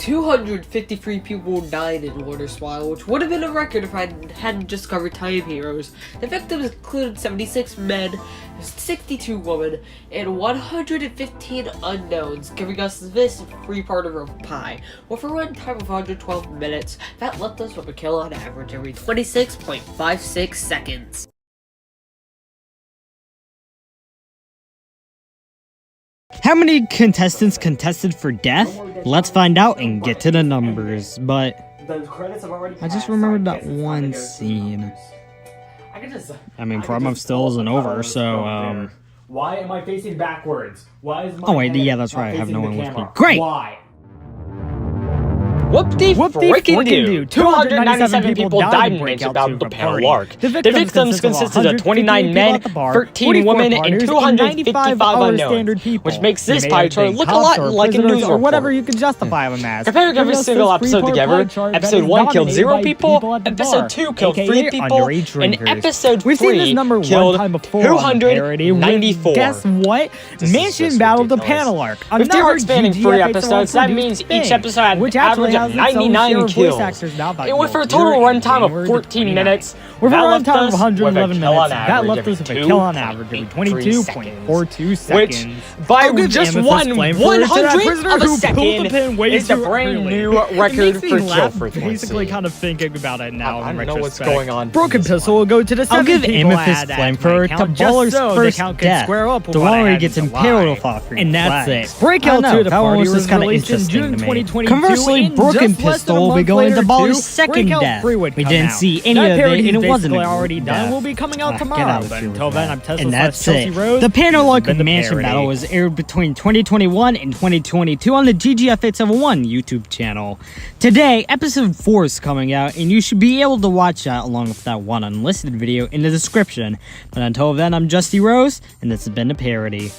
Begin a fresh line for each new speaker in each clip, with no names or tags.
253 people died in Water Swallow, which would have been a record if I hadn't just covered Time Heroes. The victims included 76 men, 62 women, and 115 unknowns, giving us this three-parter of Pi. With a runtime of 112 minutes, that left us with a kill on average every 26.56 seconds.
How many contestants contested for death? Let's find out and get to the numbers, but I just remembered that one scene. I mean, Problem still isn't over, so,
Why am I facing backwards? Why is my
oh wait, yeah, that's right, I have no one with me. Great!
Why?
Whoop-de-freaking-do! 297 people died in rage about the panel arc. The victims consisted of 29 men, 13 women, and 255 unknowns, which makes this pie chart look a lot like a news report.
Whatever you can justify them as.
Comparing every single episode together, Episode 1 killed 0 people, Episode 2 killed 3 people, and Episode 3 killed 294.
Guess what? Mansion battled the panel arc.
With the arc spanning 3 episodes, that means each episode had an average of 99 kills. And with a total runtime of 14 minutes,
with a runtime of 111 minutes, that left us with a kill on average of 22.42 seconds.
Which, by just 1/100th of a second, is a brand new record for kill frequency.
Basically, kind of thinking about it now.
I don't know what's going on.
Broken Pistol will go to the 7
I'll give
people
Amethyst Flamethrower to Baller's first death. The one where he gets impaled off
and that's it.
Breakout 2 to Parody was
kind of
interesting to me.
Conversely, Broken Pistol will be going to Baller's second death. We didn't see any of it, and it wasn't
already done.
Will be coming out tomorrow.
But until then, I'm Tesla.
And that's it. The panel arc of Mansion Battle was aired between 2021 and 2022 on the GGF871 YouTube channel. Today, episode 4 is coming out, and you should be able to watch that along with that one unlisted video in the description. But until then, I'm Justy Rose, and this has been a parody.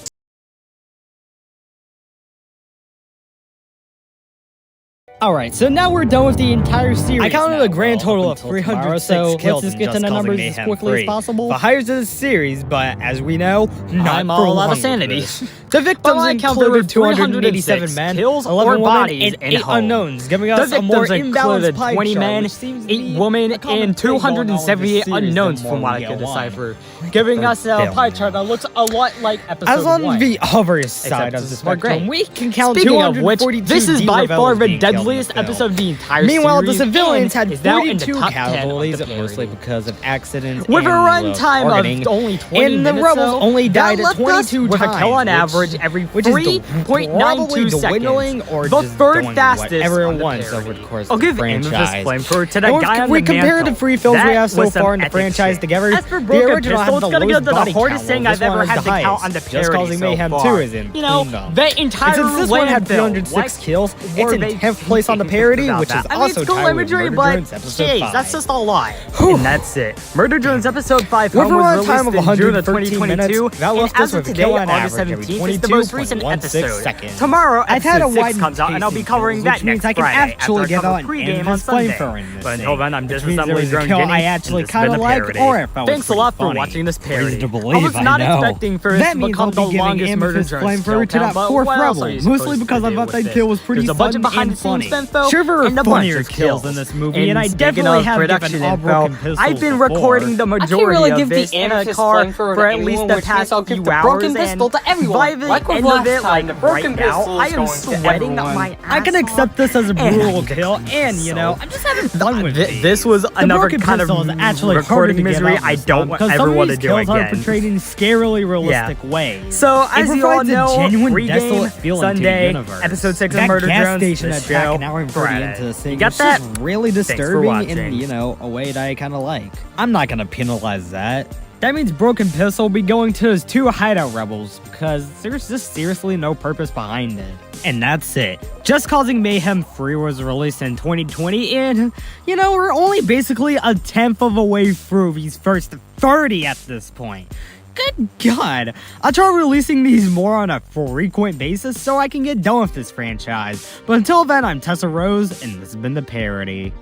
Alright, so now we're done with the entire series. I counted a grand total of 306 kills. Let's just get to the numbers as quickly as possible. The highest of the series, but as we know, I'm all out of sanity. The victims included 287 men, 11 women, and 8 unknowns, giving us a more imbalanced pie
20
chart,
men, 8 women, and 278 unknowns from what I could decipher, giving us a pie chart that looks a lot like episode 1.
As on the other side of the spectrum, we can count 242
this is by far the deadliest
film.
episode of the entire
Meanwhile,
series.
the civilians had
is now in the
42
top 10
casualties,
of the
mostly because of accidents
with a runtime
targeting.
of only 20
and
minutes.
the rebels only died at 22
with
times,
a kill on average every
which is
3.92
dwindling
seconds.
or
The
just
third
doing
fastest
what everyone
on the
wants
parody.
over the course
I'll
of the
give Amethyst
franchise.
Flamethrower to that guy on
we
the
compared the
mantle.
3 films we have so
was some
far in the
epic
franchise
shit.
together.
As for
The
Broken
original
Pistol,
has the
it's gonna
lowest
be the
body
hardest
count,
thing
while
I've
this one
ever
is
had
the
to count
highest.
on the
Just
parody
causing
so
Mayhem
far.
2 is in
You know,
Kingdom.
the entire
And since this one had
landfill,
306 kills, it's in 10th place on the parody, which is also tied with Murder Drones episode 5.
That's just a lot. And that's it. Murder Drones episode 5
with a
was
runtime
released
of
in June of
113 minutes,
2022,
that left
and
us
as of
with a
today,
kill on
August
average every
17th, is the most recent
22.16
episode.
seconds.
Tomorrow,
I've had a
episode 6
wide
comes out, and I'll be covering that next
I can
Friday
actually
after I
get
cover
on
pregame on
Amethyst
Sunday.
Flamethrower in this
But until then, I'm
which means there
disassembling
was a
Drone
kill
Jenny,
I actually
and this has been
kind of
a
like,
parody.
or if I was
Thanks a lot for
funny.
watching this
Crazy
parody.
to
I
believe,
was not
know.
expecting for this
That
to
means
become
I'll
the
be giving
longest Murder
Amethyst
Drones
Flamethrower
kill
to that
count, but
4th
what else are
rebel,
you
mostly
supposed
because
to
I
do
thought
with
that
this?
kill was pretty
There's a
fun
bunch of behind the
and
scenes
funny.
info
Sure, there
and
were
a bunch
funnier
of
kills
kills
in this movie, and I
speaking
definitely
of
have
production
given all
info,
Broken Pistols
I've been
before.
recording the majority
really
of
give the
this in a
Amethyst
car
Flamethrower
for
to
at
anyone,
least the
which
past
means I'll give
few
the
hours,
Broken
and
Pistol to everyone.
by the
Like with
end of
last
it,
time,
like
the Broken
right now,
Pistol
I
is
am
going to
sweating
everyone.
my ass
I can
off.
accept this as a brutal kill, and you know,
So-
I'm just having fun with these.
This was
The
another
Broken
kind of
Pistol is actually harder to
recording
get
misery
out
I
this
don't
time, because
ever
some of
want to
these
do
kills are
again.
portrayed in scarily realistic ways.
So,
It
as you all
provides a
know,
genuine
pregame
desolate feeling to the
Sunday,
universe.
episode 6 of
That
Murder
gas
Drones,
station
this
attack
show,
an hour and 40 into the thing.
You got
It's
that?
just really
Thanks for
disturbing in,
watching.
you know, a way that I kind of like. I'm not gonna penalize that. That means Broken Pistol will be going to his 2 hideout rebels, because there's just seriously no purpose behind it. And that's it. Just Causing Mayhem 3 was released in 2020, and, you know, we're only basically a 10th of a way through these first 30 at this point. Good God. I'll try releasing these more on a frequent basis so I can get done with this franchise. But until then, I'm Tessa Rose, and this has been The Parody.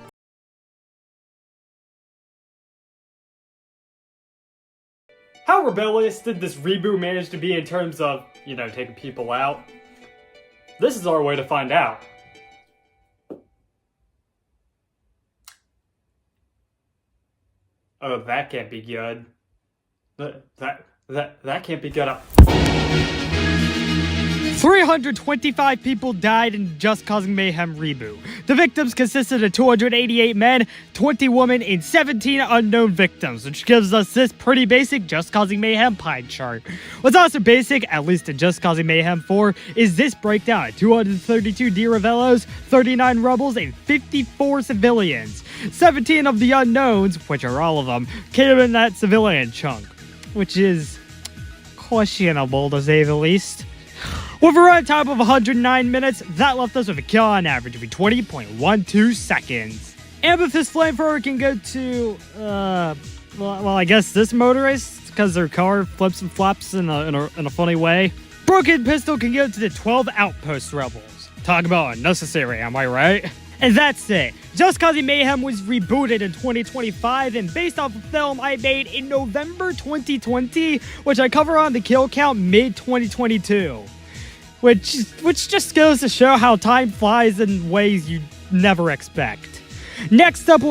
How rebellious did this reboot manage to be in terms of, you know, taking people out? This is our way to find out. Oh, that can't be good. That can't be good.
325 people died in Just Causing Mayhem reboot. The victims consisted of 288 men, 20 women, and 17 unknown victims, which gives us this pretty basic Just Causing Mayhem pie chart. What's also basic, at least in Just Causing Mayhem 4, is this breakdown: 232 Diravellos, 39 rebels, and 54 civilians. 17 of the unknowns, which are all of them, came in that civilian chunk, which is questionable to say the least. With a runtime of 109 minutes, that left us with a kill on average of 20.12 seconds. Amethyst Flamethrower can go to, well, I guess this motorist, because their car flips and flops in a funny way. Broken Pistol can go to the 12 Outpost Rebels. Talk about unnecessary, am I right? And that's it. Just Causing Mayhem was rebooted in 2025 and based off a film I made in November 2020, which I cover on the kill count mid-2022. Which just goes to show how time flies in ways you never expect. Next up,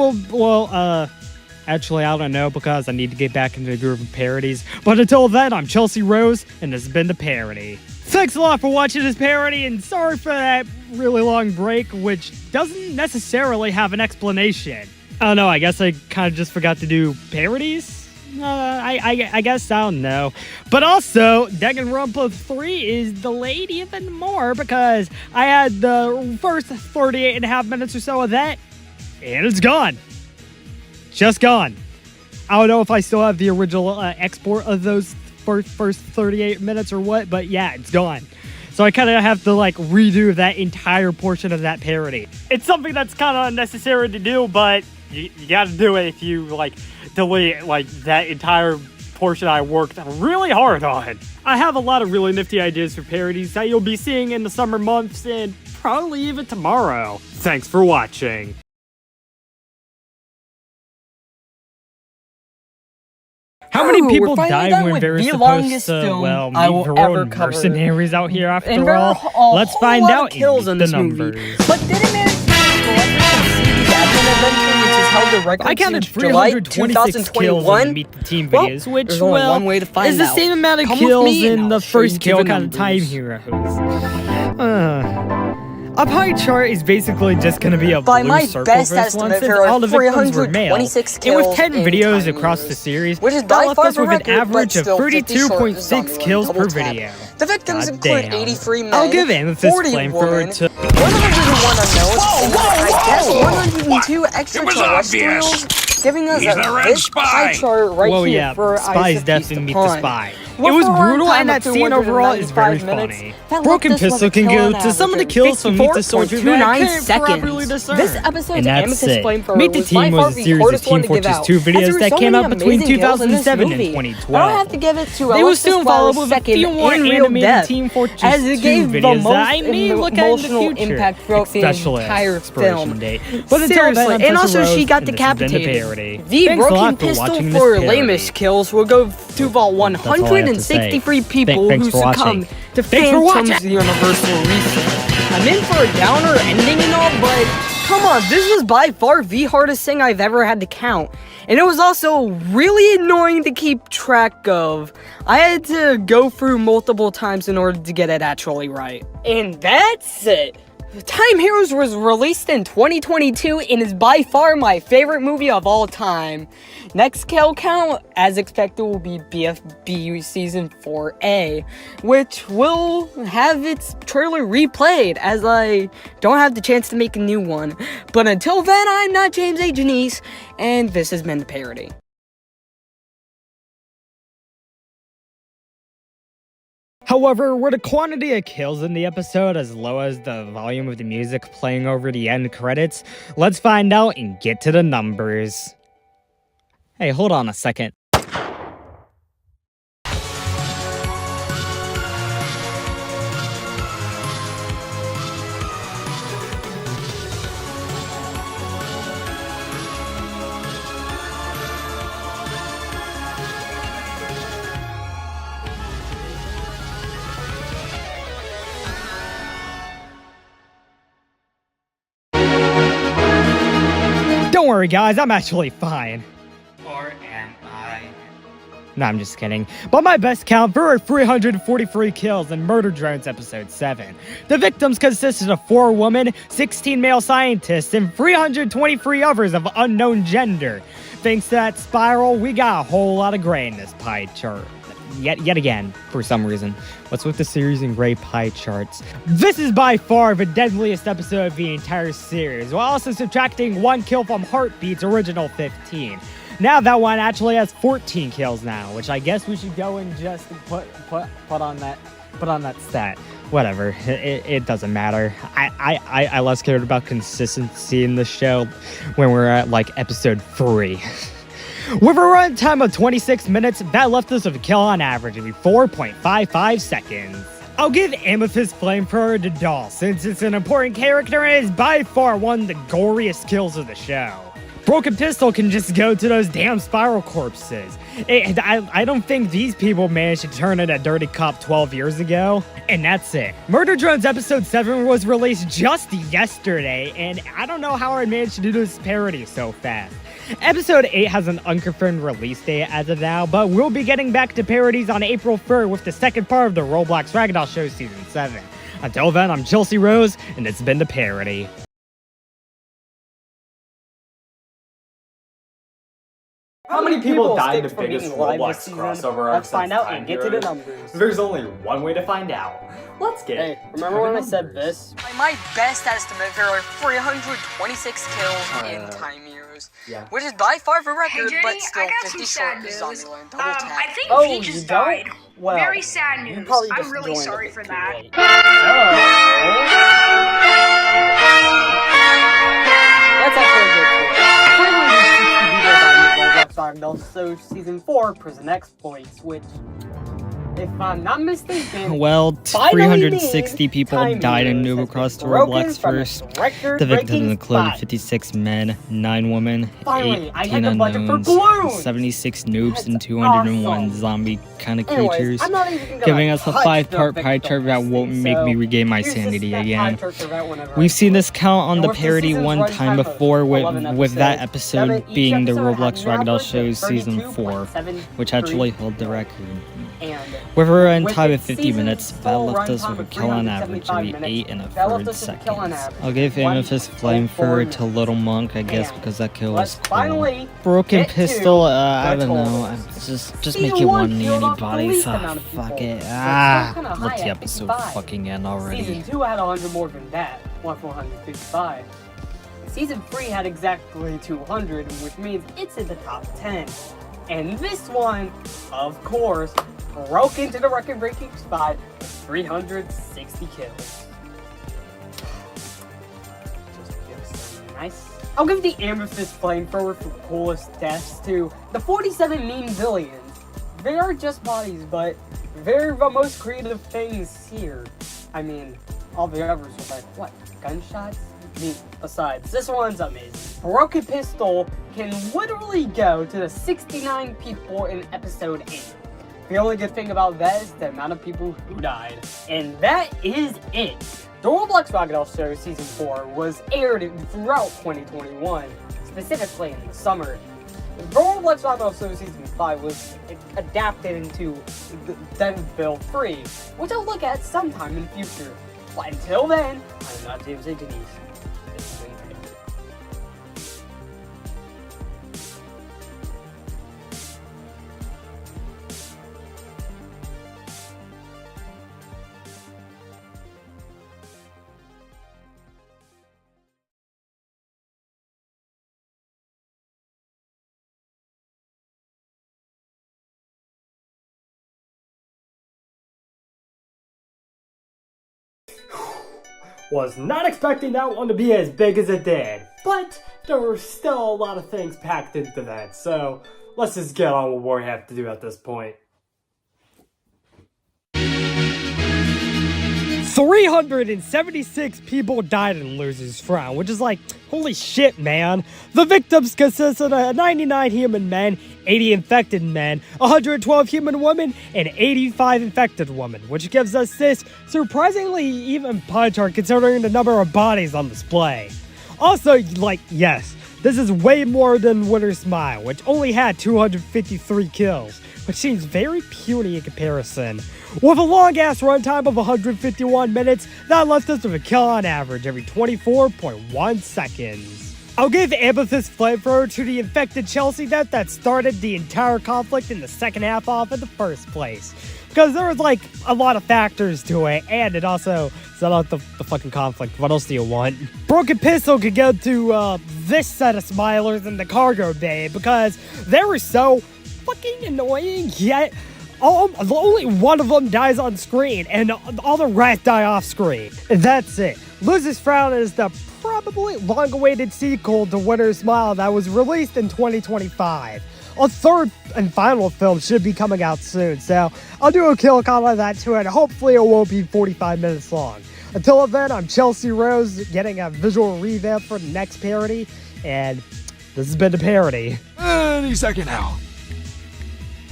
actually, I don't know because I need to get back into the groove of parodies. But until then, I'm Chelsea Rose, and this has been The Parody. Thanks a lot for watching this parody, and sorry for that really long break, which doesn't necessarily have an explanation. I don't know, I guess I kind of just forgot to do parodies? I guess I don't know. But also, Danganronpa 3 is delayed even more because I had the first 38 and a half minutes or so of that, and it's gone. Just gone. I don't know if I still have the original export of those first 38 minutes or what, but yeah, it's gone. So I kind of have to redo that entire portion of that parody. It's something that's kind of unnecessary to do, but you gotta do it if you delete that entire portion I worked really hard on. I have a lot of really nifty ideas for parodies that you'll be seeing in the summer months and probably even tomorrow. Thanks for watching. How many people die when they're supposed to, meet their own mercenaries out here after all? Let's find out and the numbers.
But didn't manage to adventure, which is held the record
I counted
since July
326 kills in the Meet the Team videos, which,
there's only one way to find
is the
out.
same amount of
Come with
kills
me and
in
I'll
the
show you
first kill
the
kind of Time
numbers.
Heroes. A pie chart is basically just going to be a
By
blue
my
circle
best
for this one,
estimate,
since
there are
all the victims were male.
326
And
kills
with 10
in
videos
Time
across
Heroes,
the series,
which is
that
by
left
far
us
the
with an
record,
average
but
of
still 50 short of
32.6
Zombieland
kills
double
per
tap.
video.
The victims
God
include
damn.
83 men,
I'll give Amethyst
40
Flamethrower
women,
to
101 unknowns, and I guess 102 extraterrestrials, giving us this pie chart right
well,
here
yeah,
for
spies
Eyes
definitely meet the spy.
With
It was
a
brutal,
runtime
and
of
that scene overall is very
295 minutes,
funny.
that
Broken
left us
Pistol
with a
can
kill
go
on
to some of the
average
kills from Meet the Soldier that I
54.29
can't properly
seconds.
discern.
This episode's
And that's
Amethyst
it.
Flamethrower
Meet the
was by
Team
far
was a
the
series of
hardest one
Team
to give
Fortress
out,
2
as there
videos
were
that
so
came
many
out between
amazing kills in this
2007 and
movie.
2012.
But I have to give it to
They were
Alexis
soon followed
Flowers'
with a
second
few more
in Real
animated
Death,
Team Fortress
as
2
it gave the
videos
most
that I may look at in the
emotional
future,
impact throughout the
especially
entire
Expiration
film.
Date. But until
Seriously,
then, I'm
and
Chelsea
also she
Rose,
got
and this has been The
decapitated.
Parody.
The
Thanks a
Broken
lot for
Pistol
watching this
for
parody.
lamest kills will go to about
That's all I have to say.
163 people
Thanks
who
for watching.
succumbed to
Thanks for
Phantom's
watching.
Universal Reset. I'm in for a downer ending and all, but come on, this was by far the hardest thing I've ever had to count. And it was also really annoying to keep track of. I had to go through multiple times in order to get it actually right. And that's it. Time Heroes was released in 2022 and is by far my favorite movie of all time. Next kill count, as expected, will be BFBU Season 4A, which will have its trailer replayed, as I don't have the chance to make a new one. But until then, I'm not James A. Janice, and this has been The Parody.
However, were the quantity of kills in the episode as low as the volume of the music playing over the end credits? Let's find out and get to the numbers. Hey, hold on a second. Don't worry, guys, I'm actually fine. Or am I? No, I'm just kidding. But my best count, there were 343 kills in Murder Drones Episode 7. The victims consisted of 4 women, 16 male scientists, and 323 others of unknown gender. Thanks to that spiral, we got a whole lot of gray in this pie chart. Yet again, for some reason. What's with the series and gray pie charts? This is by far the deadliest episode of the entire series, while also subtracting 1 kill from Heartbeat's original 15. Now that one actually has 14 kills now, which I guess we should go and just put on that stat. Whatever, it doesn't matter. I less cared about consistency in the show when we're at like episode 3. With a runtime of 26 minutes, that left us with a kill on average every 4.55 seconds. I'll give Amethyst Flamethrower to Doll, since it's an important character and is by far one of the goriest kills of the show. Broken Pistol can just go to those damn spiral corpses. I don't think these people managed to turn in a Dirty Cop 12 years ago. And that's it. Murder Drones Episode 7 was released just yesterday, and I don't know how I managed to do this parody so fast. Episode 8 has an unconfirmed release date as of now, but we'll be getting back to parodies on April 3rd with the second part of the Roblox Ragdoll Show Season 7. Until then, I'm Chelsea Rose, and it's been the Parody.
How many people died in the biggest Roblox crossover arc?
Let's find out and get to the numbers.
There's only one way to find out. Let's get
Hey, remember when I said this?
My best estimate, there are 326 kills in time years.
Yeah.
Which is by far the record,
Hey, Jenny,
but still
I got
50
some
short
sad
of
news.
Zombieland. Double tap.
I think
Oh,
Peach
you
just
don't?
died.
Well,
Very sad
you
news.
probably
I'm
just
really
joined a
sorry
bit
for
too
that.
late. That's actually a good point. 360 people died in Roblox Ragdoll Show Season 4 Prison Exploits, which, if I'm not mistaken,
Well,
finally
360
means
people
time
died in
heroes
Noob
has
Across the
been broken
Roblox
from
first.
its
The
record-breaking
victims included
spot.
56 men, 9 women,
Finally, I
18
had the budget for
unknowns,
balloons!
76 noobs,
That's
and 201
awesome.
zombie kind of
Anyways,
creatures,
I'm not even gonna
giving us a
touch
5-part
the
pie chart that
victim
won't
listing,
make
so
me regain my
here's just
sanity
that pie
again.
chart for that whenever I
We've seen
do it.
this count on
And
the
with the
parody
season's
one time
runtime of
before
11
with that
episodes,
episode
each
being the
episode had
Roblox
an
Ragdoll
average
Show
of
Season 4,
32.73
which actually held the record.
And
With a run
with
time of
its
50
season's
minutes, that
full
left us
runtime
with a
of
kill on average
375
every
minutes,
8 and a
that left
third
us with a kill on
seconds.
average
I'll give
of
Amethyst
1.04
Flamethrower to
minutes.
Little Monk, I guess,
And
because that kill
let's
was cool.
finally
Broken
get to
Pistol, I
the
don't know.
totals.
Just
Season
make it
1
one
killed off the
antibodies.
least
Ah,
amount of
fuck
people,
it.
but still
Ah,
kinda
let
high
the
at
episode
55.
fucking end already.
Season 2 had 100 more than that, 455. Season 3 had exactly 200, which means it's in the top 10. And this one, of course, broke into the record-breaking spot with 360 kills. Just give some nice. I'll give the Amethyst Flamethrower for coolest deaths to the 47 mean villains. They are just bodies, but they're the most creative things here. I mean, all the others were like, what, gunshots? Besides, this one's amazing. Broken Pistol can literally go to the 69 people in episode 8. The only good thing about that is the amount of people who died. And that is it. The Roblox Ragdoll Show Season 4 was aired throughout 2021, specifically in the summer. The Roblox Ragdoll Show Season 5 was adapted into Denville 3, which I'll look at sometime in the future. But until then, I'm not James A. Denise. This has been Taylor.
Was not expecting that one to be as big as it did, but there were still a lot of things packed into that, so let's just get on with what we have to do at this point.
376 people died in Loser's Frown, which is like, holy shit, man. The victims consisted of 99 human men, 80 infected men, 112 human women, and 85 infected women, which gives us this surprisingly even pie chart considering the number of bodies on display. Also, like, yes, This is way more than Winter Smile, which only had 253 kills, which seems very puny in comparison. With a long-ass runtime of 151 minutes, that left us with a kill on average every 24.1 seconds. I'll give Amethyst Flamethrower to the infected Chelsea death that started the entire conflict in the second half off in the first place. Because there was like a lot of factors to it, and it also set out the fucking conflict. What else do you want? Broken Pistol could go to this set of smilers in the cargo bay because they were so fucking annoying, yet only one of them dies on screen, and all the rest die off screen. And that's it. Losers Frown is the probably long-awaited sequel to Winter Smile that was released in 2025. A third and final film should be coming out soon, so I'll do a kill count on that too, and hopefully it won't be 45 minutes long. Until then, I'm Chelsea Rose, getting a visual revamp for the next parody, and this has been the Parody.
Any second now.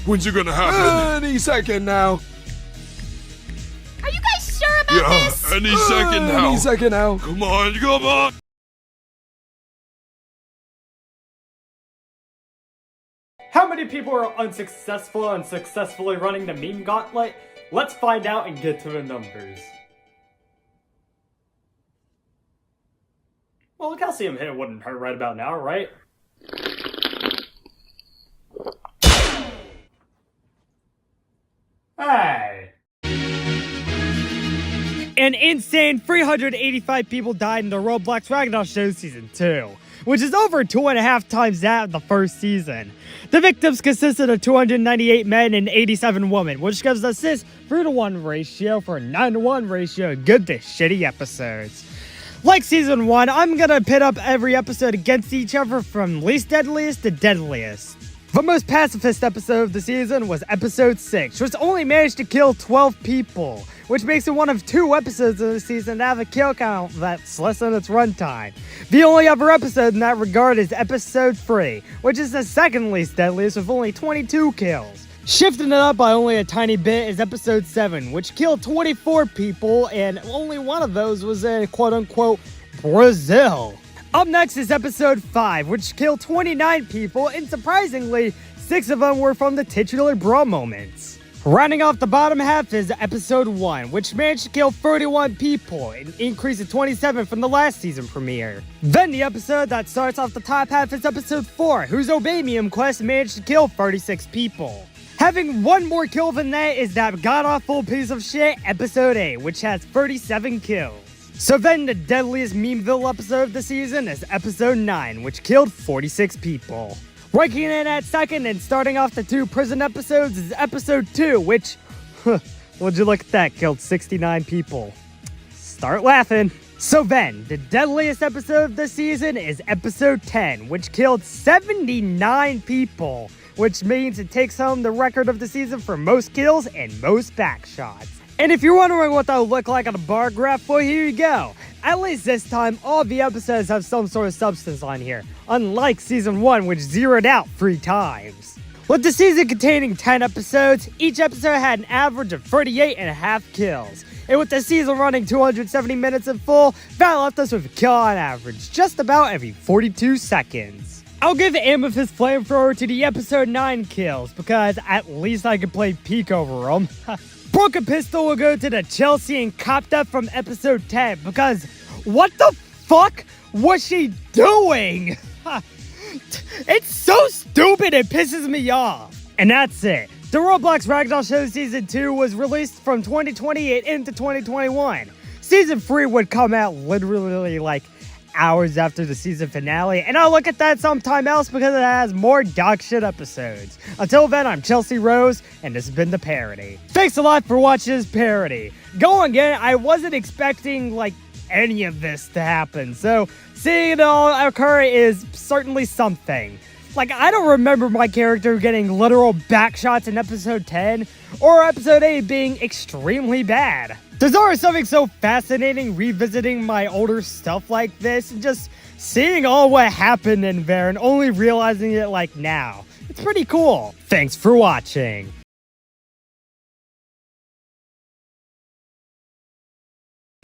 When's it gonna happen? Any second now.
Are you guys sure about this?
Any second now. Any second now. Come on, come on.
How many people are unsuccessful and successfully running the meme gauntlet? Let's find out and get to the numbers. Well, a calcium hit wouldn't hurt right about now, right? Hey!
An insane 385 people died in the Roblox Ragdoll Show Season 2, which is over 2.5 times that of the first season. The victims consisted of 298 men and 87 women, which gives us this 3-to-1 ratio for a 9-to-1 ratio of good to shitty episodes. Like Season 1, I'm gonna pit up every episode against each other from least deadliest to deadliest. The most pacifist episode of the season was Episode 6, which only managed to kill 12 people, which makes it one of 2 episodes of the season to have a kill count that's less than its runtime. The only other episode in that regard is Episode 3, which is the second least deadliest with only 22 kills. Shifting it up by only a tiny bit is Episode 7, which killed 24 people, and only one of those was in quote-unquote Brazil. Up next is Episode 5, which killed 29 people, and surprisingly, 6 of them were from the titular brawl moments. Rounding off the bottom half is Episode 1, which managed to kill 31 people, an increase of 27 from the last season premiere. Then the episode that starts off the top half is Episode 4, whose Obamium quest managed to kill 36 people. Having one more kill than that is that god-awful piece of shit, Episode 8, which has 37 kills. So then the deadliest Memeville episode of the season is Episode 9, which killed 46 people. Ranking in at second and starting off the 2 prison episodes is Episode 2, which, would you look at that, killed 69 people. Start laughing. So then, the deadliest episode of the season is Episode 10, which killed 79 people, which means it takes home the record of the season for most kills and most backshots. And if you're wondering what that would look like on a bar graph, well, here you go. At least this time, all the episodes have some sort of substance on here, unlike Season 1, which zeroed out 3 times. With the season containing 10 episodes, each episode had an average of 38.5 kills. And with the season running 270 minutes in full, that left us with a kill on average, just about every 42 seconds. I'll give Amethyst Flamethrower to the Episode 9 kills, because at least I can play peek over them. Broken Pistol will go to the Chelsea and Cop Death from Episode 10, because what the fuck was she doing? It's so stupid it pisses me off. And that's it. The Roblox Ragdoll Show Season 2 was released from 2020 and into 2021. Season 3 would come out literally like hours after the season finale, and I'll look at that sometime else because it has more dog shit episodes. Until then, I'm Chelsea Rose, and this has been the Parody. Thanks a lot for watching this parody. Going in, I wasn't expecting, like, any of this to happen, so seeing it all occur is certainly something. Like, I don't remember my character getting literal backshots in Episode 10, or Episode 8 being extremely bad. There's always something so fascinating revisiting my older stuff like this, and just seeing all what happened in there and only realizing it like now. It's pretty cool. Thanks for watching.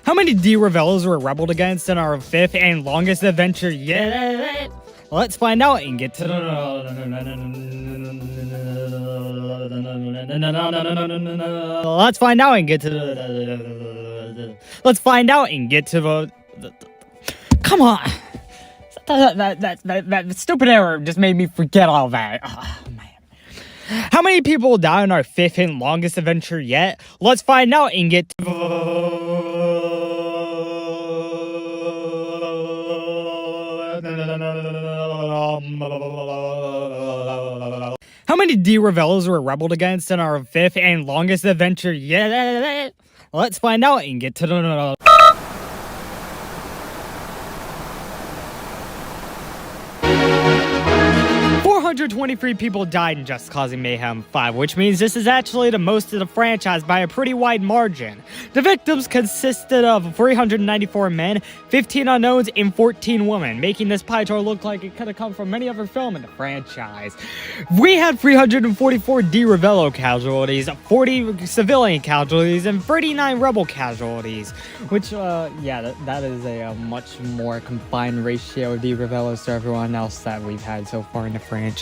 How many D-Revellos were rebelled against in our 5th and longest adventure yet? Let's find out and get to the... Let's find out and get to the... Let's find out and get to the... Come on! That stupid error just made me forget all that. Oh, man. How many people died on our 5th and longest adventure yet? Let's find out and get to... How many D-Revellos were rebelled against in our 5th and longest adventure yet? Let's find out and get to the... 423 people died in Just Causing Mayhem 5, which means this is actually the most of the franchise by a pretty wide margin. The victims consisted of 394 men, 15 unknowns, and 14 women, making this pie chart look like it could have come from any other film in the franchise. We had 344 D-Revello casualties, 40 civilian casualties, and 39 rebel casualties, which, yeah, that is a much more confined ratio of D-Revellos to everyone else that we've had so far in the franchise.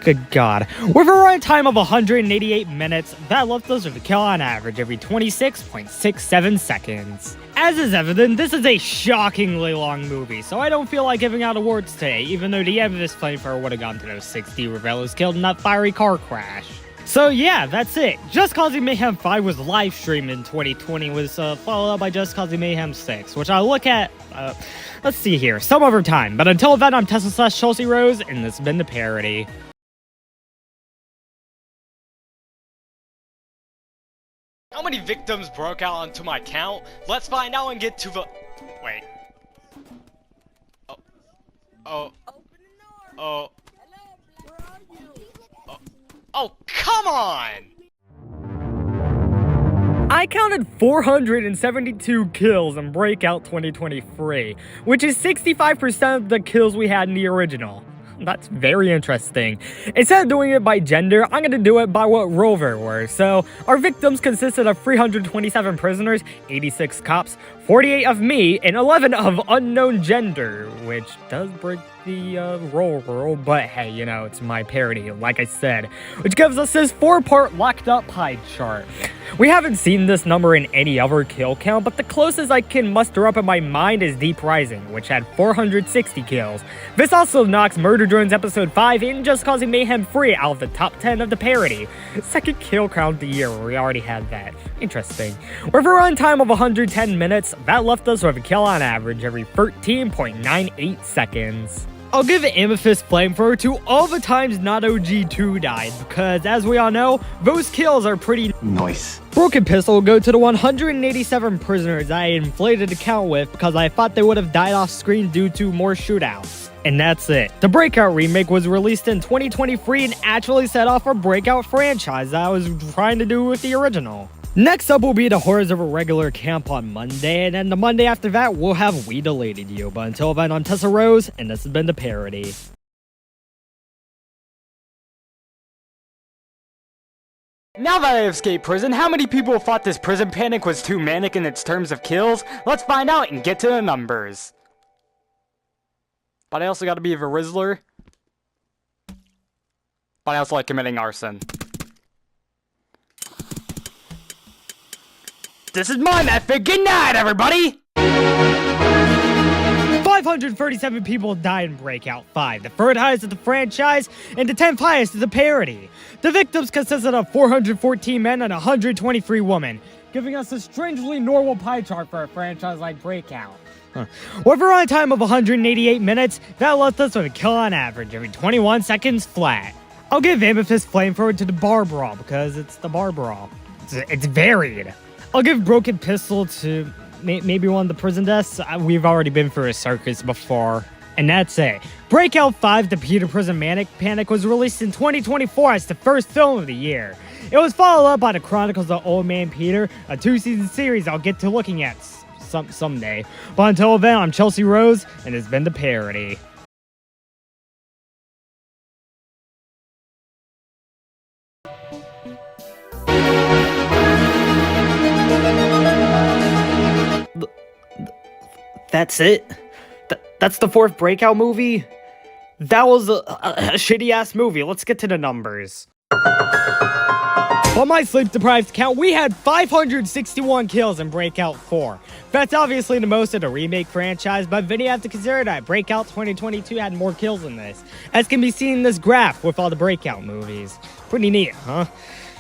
Good God. With a run time of 188 minutes, that left us with a kill on average every 26.67 seconds. As is evident, this is a shockingly long movie, so I don't feel like giving out awards today, even though the end of this flamethrower would have gone to those 60 Revellos killed in that fiery car crash. So yeah, that's it. Just Causing Mayhem 5 was live streamed in 2020, was followed up by Just Causing Mayhem 6, which I'll look at, let's see here, some other time. But until then, I'm Tesla/Chelsea Rose, and this has been the Parody.
How many victims broke out onto my account? Let's find out and get to the... Wait. Oh, come on!
I counted 472 kills in Breakout 2023, which is 65% of the kills we had in the original. That's very interesting. Instead of doing it by gender, I'm gonna do it by what role they were. So, our victims consisted of 327 prisoners, 86 cops, 48 of me, and 11 of unknown gender, which does break the rule, but hey, you know, it's my parody, like I said, which gives us this 4-part locked up pie chart. We haven't seen this number in any other kill count, but the closest I can muster up in my mind is Deep Rising, which had 460 kills. This also knocks Murder Drones Episode 5 and Just Causing Mayhem 3 out of the top 10 of the parody. Second kill count of the year, where we already had that. Interesting. With a runtime of 110 minutes, that left us with a kill on average every 13.98 seconds. I'll give Amethyst Flamethrower to all the times not OG2 died, because as we all know, those kills are pretty nice. Broken Pistol will go to the 187 prisoners I inflated the count with because I thought they would have died off screen due to more shootouts. And that's it. The Breakout remake was released in 2023 and actually set off a Breakout franchise that I was trying to do with the original. Next up will be the Horrors of a Regular Camp on Monday, and then the Monday after that, we'll have We Deleted You. But until then, I'm Tessa Rose, and this has been the Parody.
Now that I escaped prison, how many people thought this prison panic was too manic in its terms of kills? Let's find out and get to the numbers. But I also gotta be a Rizzler. But I also like committing arson. This is my method. Good night, everybody!
537 people died in Breakout 5, the 3rd highest of the franchise, and the 10th highest of the parody. The victims consisted of 414 men and 123 women, giving us a strangely normal pie chart for a franchise like Breakout. With a runtime of 188 minutes, that left us with a kill on average every 21 seconds flat. I'll give Amethyst Flamethrower to the Bar Brawl, because it's the Bar Brawl. It's varied. I'll give Broken Pistol to maybe one of the prison deaths. We've already been through a circus before. And that's it. Breakout 5, The Peter Prison Manic Panic was released in 2024 as the first film of the year. It was followed up by The Chronicles of Old Man Peter, a 2-season series I'll get to looking at someday. But until then, I'm Chelsea Rose, and it's been the Parody. That's it? That's the 4th Breakout movie? That was a shitty-ass movie. Let's get to the numbers. On my sleep-deprived count, we had 561 kills in Breakout 4. That's obviously the most of the remake franchise, but then you have to consider that Breakout 2022 had more kills than this, as can be seen in this graph with all the Breakout movies. Pretty neat, huh?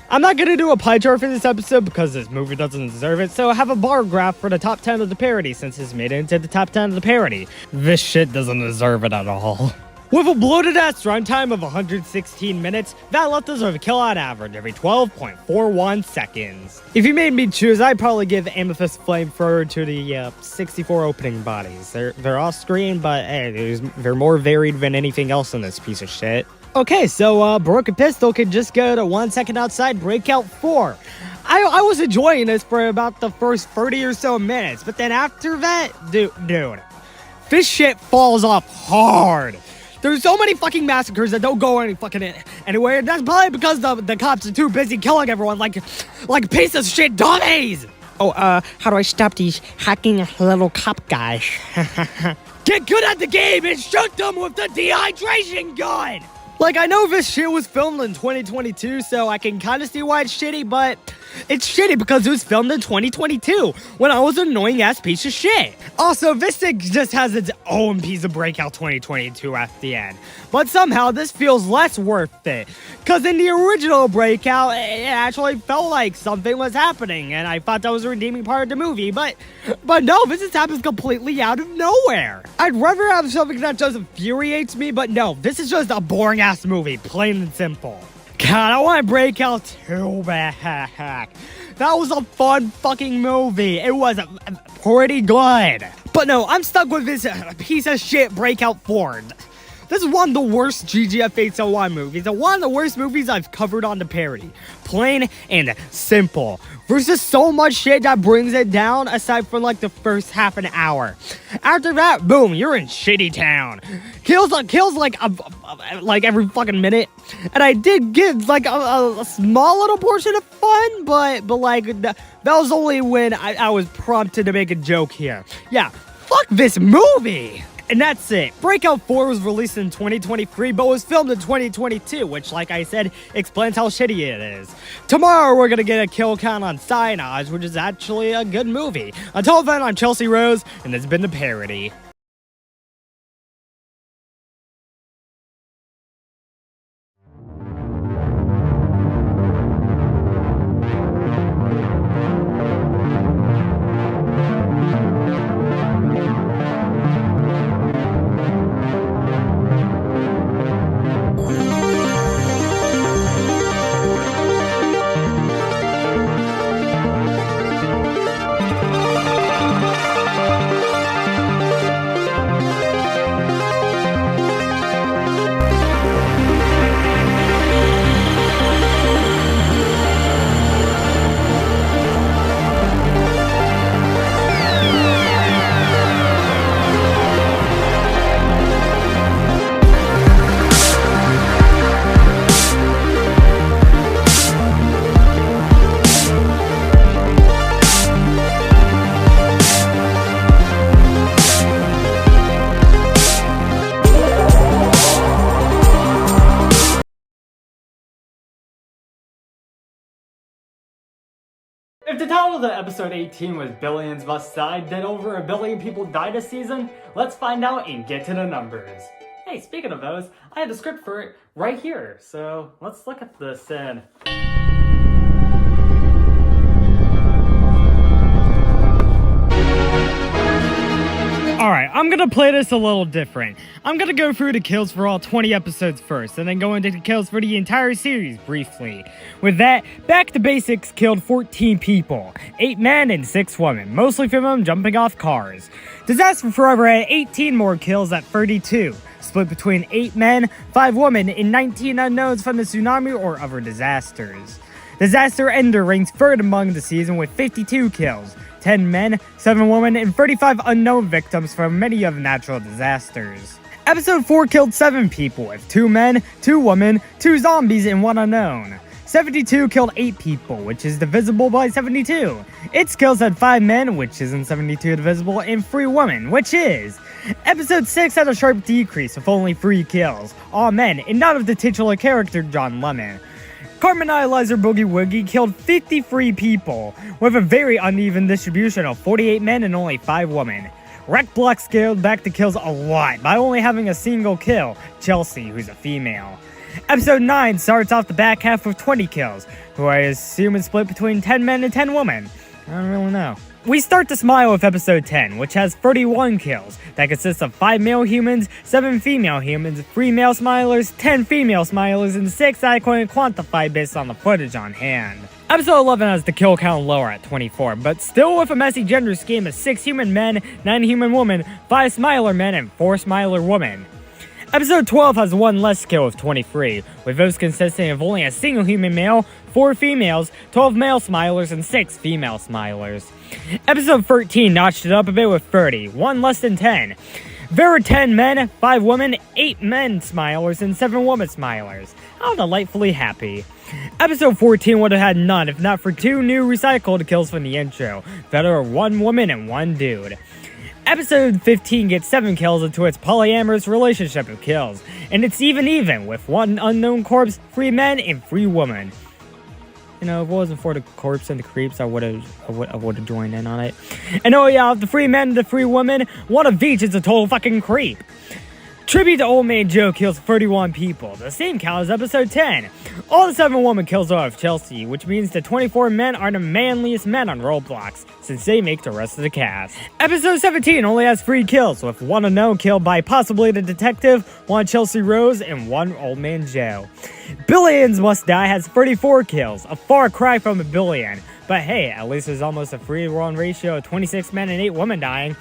I'm not gonna do a pie chart for this episode because this movie doesn't deserve it, so I have a bar graph for the top 10 of the parody since it's made it into the top 10 of the parody. This shit doesn't deserve it at all. With a bloated-ass runtime of 116 minutes, that left us with a kill on average every 12.41 seconds. If you made me choose, I'd probably give Amethyst Flamethrower to the 64 opening bodies. They're off-screen, but hey, they're more varied than anything else in this piece of shit. Okay, so Broken Pistol could just go to 1 second outside Breakout 4. I was enjoying this for about the first 30 or so minutes, but then after that, dude, this shit falls off hard. There's so many fucking massacres that don't go anywhere. That's probably because the cops are too busy killing everyone like piece of shit dummies.
Oh, how do I stop these hacking little cop guys?
Get good at the game and shoot them with the dehydration gun. Like, I know this shit was filmed in 2022, so I can kind of see why it's shitty, but it's shitty because it was filmed in 2022, when I was an annoying-ass piece of shit. Also, this thing just has its own piece of Breakout 2022 at the end. But somehow, this feels less worth it. Because in the original Breakout, it actually felt like something was happening, and I thought that was a redeeming part of the movie, but no, this just happens completely out of nowhere. I'd rather have something that just infuriates me, but no, this is just a boring-ass movie, plain and simple. God, I want to Breakout too bad. That was a fun fucking movie. It was pretty good. But no, I'm stuck with this piece of shit Breakout 4. This is one of the worst GGF 801 movies, and one of the worst movies I've covered on the parody. Plain and simple. There's just so much shit that brings it down, aside from like the first half an hour. After that, boom, you're in shitty town. Kills like every fucking minute. And I did get like a small little portion of fun, but like that was only when I was prompted to make a joke here. Yeah, fuck this movie. And that's it. Breakout 4 was released in 2023, but was filmed in 2022, which, like I said, explains how shitty it is. Tomorrow, we're gonna get a kill count on Cyanide, which is actually a good movie. Until then, I'm Chelsea Rose, and this has been The Parody.
If the title of the episode 18 was Billions Must Die, did over 1 billion people die this season? Let's find out and get to the numbers. Hey, speaking of those, I had a script for it right here, so let's look at this and...
Alright, I'm gonna play this a little different. I'm gonna go through the kills for all 20 episodes first, and then go into the kills for the entire series briefly. With that, Back to Basics killed 14 people, 8 men and 6 women, mostly from them jumping off cars. Disaster Forever had 18 more kills at 32, split between 8 men, 5 women, and 19 unknowns from the tsunami or other disasters. Disaster Ender ranks third among the season with 52 kills, 10 men, 7 women, and 35 unknown victims from many of the natural disasters. Episode 4 killed 7 people, with 2 men, 2 women, 2 zombies, and 1 unknown. 72 killed 8 people, which is divisible by 72. Its kills had 5 men, which isn't 72 divisible, and 3 women, which is. Episode 6 had a sharp decrease with only 3 kills, all men, and none of the titular character John Lemon. Carmen Idolizer Boogie Woogie killed 53 people, with a very uneven distribution of 48 men and only 5 women. Wreck Block scaled back the kills a lot by only having a single kill, Chelsea, who's a female. Episode 9 starts off the back half with 20 kills, who I assume is split between 10 men and 10 women. I don't really know. We start to smile with episode 10, which has 31 kills, that consists of 5 male humans, 7 female humans, 3 male smilers, 10 female smilers, and 6 I couldn't quantify based on the footage on hand. Episode 11 has the kill count lower at 24, but still with a messy gender scheme of 6 human men, 9 human women, 5 smiler men, and 4 smiler women. Episode 12 has 1 less kill with 23, with those consisting of only a single human male, 4 females, 12 male smilers, and 6 female smilers. Episode 13 notched it up a bit with 30, 1 less than 10. There were 10 men, 5 women, 8 men smilers, and 7 women smilers. How delightfully happy. Episode 14 would have had none if not for 2 new recycled kills from the intro, that are 1 woman and 1 dude. Episode 15 gets 7 kills into its polyamorous relationship of kills, and it's even with 1 unknown corpse, 3 men, and 3 women. You know, if it wasn't for the corpse and the creeps, I would have joined in on it. And oh yeah, of the 3 men and the 3 women, 1 of each is a total fucking creep. Tribute to Old Man Joe kills 31 people, the same count as episode 10. All the 7 woman kills are of Chelsea, which means the 24 men are the manliest men on Roblox, since they make the rest of the cast. Episode 17 only has 3 kills, with 1 unknown killed by possibly the detective, 1 Chelsea Rose, and 1 Old Man Joe. Billions Must Die has 34 kills, a far cry from a billion, but hey, at least there's almost a 3-to-1 ratio of 26 men and 8 women dying.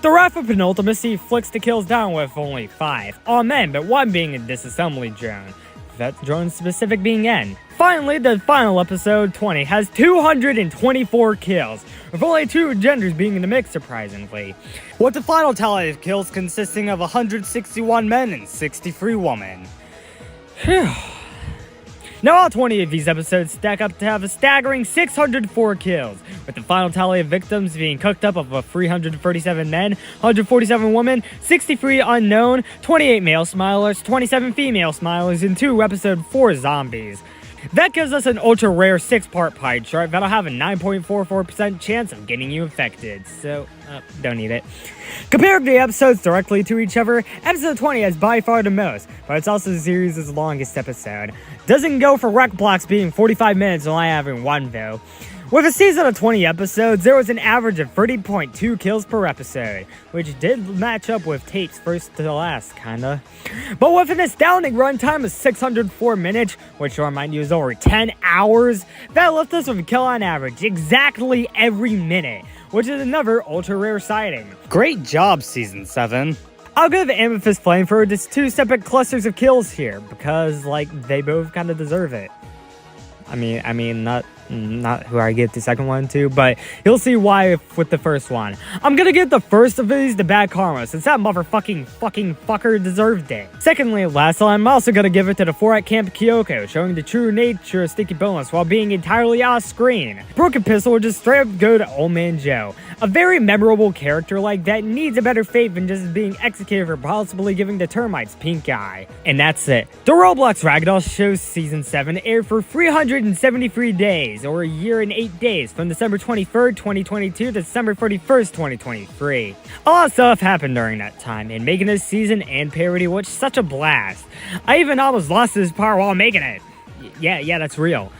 The Wrath of Penultimacy flicks the kills down with only 5, all men but 1 being a disassembly drone, that drone specific being N. Finally, the final episode, 20, has 224 kills, with only 2 genders being in the mix surprisingly, with the final tally of kills consisting of 161 men and 63 women. Phew. Now all 20 of these episodes stack up to have a staggering 604 kills, with the final tally of victims being cooked up of 337 men, 147 women, 63 unknown, 28 male smilers, 27 female smilers, and 2 episode 4 zombies. That gives us an ultra rare 6-part pie chart that'll have a 9.44% chance of getting you infected, so don't need it. Comparing the episodes directly to each other, episode 20 has by far the most, but it's also the series' longest episode. Doesn't go for Wreck Blocks being 45 minutes and only having 1 though. With a season of 20 episodes, there was an average of 30.2 kills per episode, which did match up with Tate's first to last, kinda. But with an astounding runtime of 604 minutes, which to remind you is over 10 hours, that left us with a kill on average exactly every minute, which is another ultra rare sighting. Great job, Season 7. I'll give Amethyst Flamethrower just 2 separate clusters of kills here, because, like, they both kinda deserve it. I mean, not who I give the second one to, but you'll see why with the first one. I'm gonna give the first of these to Bad Karma, since that fucking fucker deserved it. Secondly, last time, I'm also gonna give it to the 4 at Camp Kyoko, showing the true nature of Sticky Bonus while being entirely off screen. Broken Pistol will just straight up go to Old Man Joe. A very memorable character like that needs a better fate than just being executed for possibly giving the termites pink eye. And that's it. The Roblox Ragdoll Show Season 7 aired for 373 days, or a year and 8 days, from December 23rd, 2022 to December 31st, 2023. A lot of stuff happened during that time, and making this season and parody was such a blast. I even almost lost this power while making it. Yeah, that's real.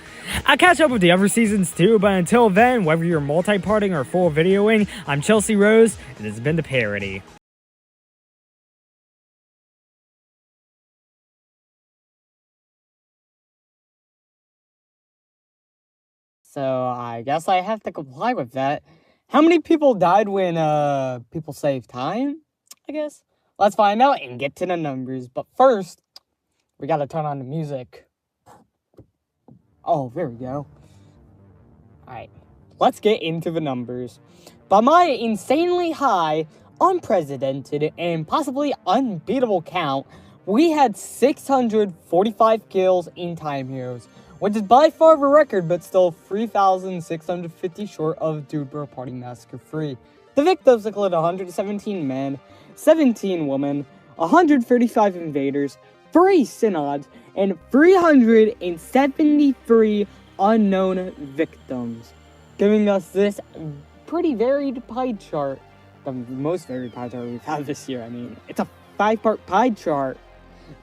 I'll catch up with the other seasons too, but until then, whether you're multi-parting or full videoing, I'm Chelsea Rose, and this has been the Parody.
So I guess I have to comply with that. How many people died when people saved time? I guess. Let's find out and get to the numbers. But first, we gotta turn on the music. Oh, there we go. Alright, let's get into the numbers. By my insanely high, unprecedented, and possibly unbeatable count, we had 645 kills in Time Heroes, which is by far the record, but still 3,650 short of Dude Bro Party Massacre 3. The victims include 117 men, 17 women, 135 invaders, 3 synods, and 373 unknown victims, giving us this pretty varied pie chart. The most varied pie chart we've had this year. I mean, it's a 5-part pie chart.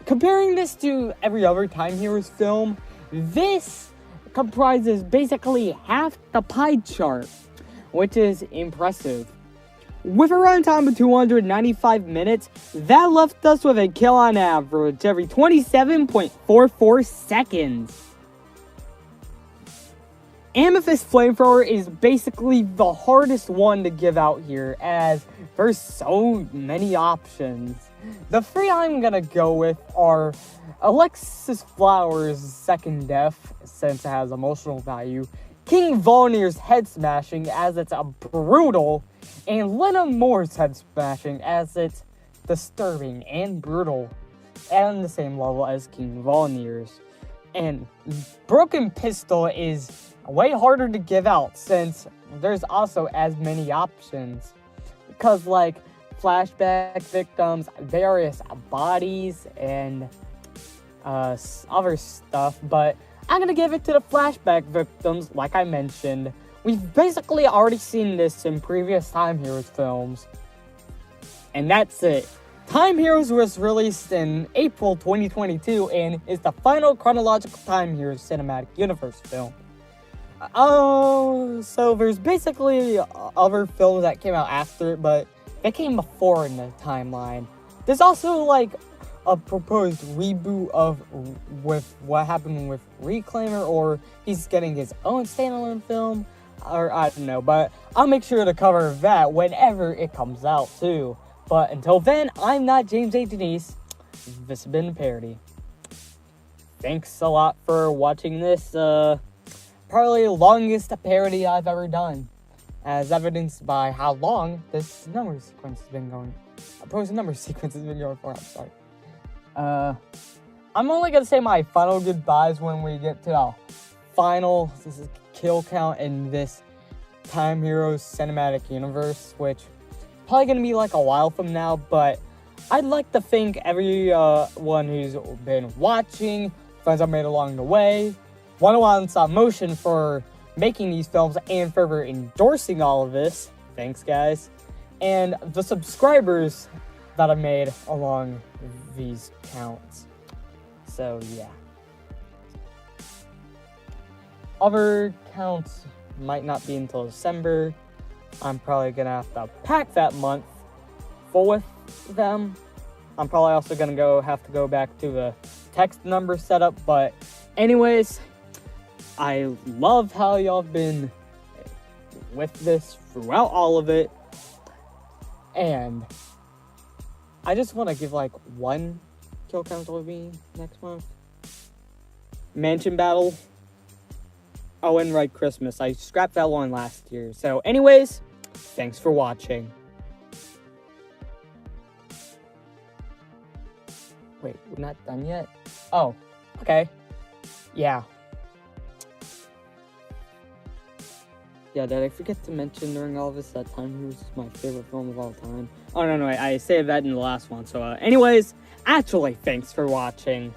Comparing this to every other Time Heroes film, this comprises basically half the pie chart, which is impressive. With a runtime of 295 minutes, that left us with a kill on average every 27.44 seconds. Amethyst Flamethrower is basically the hardest one to give out here, as there's so many options. The 3 I'm gonna go with are Alexis Flowers' Second Death, since it has emotional value, King Volnir's Head Smashing, as it's brutal, and Lena Moore's Head Smashing, as it's disturbing and brutal, and on the same level as King Volnir's. And Broken Pistol is way harder to give out, since there's also as many options, because like flashback victims, various bodies, and other stuff. But I'm gonna give it to the flashback victims. Like I mentioned, we've basically already seen this in previous Time Heroes films, and that's it. Time Heroes was released in April 2022 and is the final chronological Time Heroes cinematic universe film. So there's basically other films that came out after it, but they came before in the timeline. There's also like a proposed reboot with what happened with Reclaimer, or he's getting his own standalone film, or I don't know, but I'll make sure to cover that whenever it comes out too. But until then, I'm not James A. Denise. This has been Parody. Thanks a lot for watching this, probably the longest parody I've ever done, as evidenced by how long this number sequence has been going. Number sequence has been going for, I'm sorry. I'm only gonna say my final goodbyes when we get to the final kill count in this Time Heroes cinematic universe, which probably gonna be like a while from now, but I'd like to thank everyone who's been watching, friends I've made along the way, 101 Stop Motion for making these films and for endorsing all of this. Thanks, guys. And the subscribers that I made along these counts. So, yeah. Other counts might not be until December. I'm probably gonna have to pack that month full with them. I'm probably also gonna have to go back to the text number setup, but anyways, I love how y'all have been with this throughout all of it, and I just want to give like one kill count with me next month. Mansion Battle. Oh, and Red Christmas. I scrapped that one last year. So anyways, thanks for watching. Wait, we're not done yet? Oh, okay. Yeah. Yeah, did I forget to mention during all this that Time Heroes is my favorite film of all time? Oh, no, I saved that in the last one. So, anyways, actually, thanks for watching.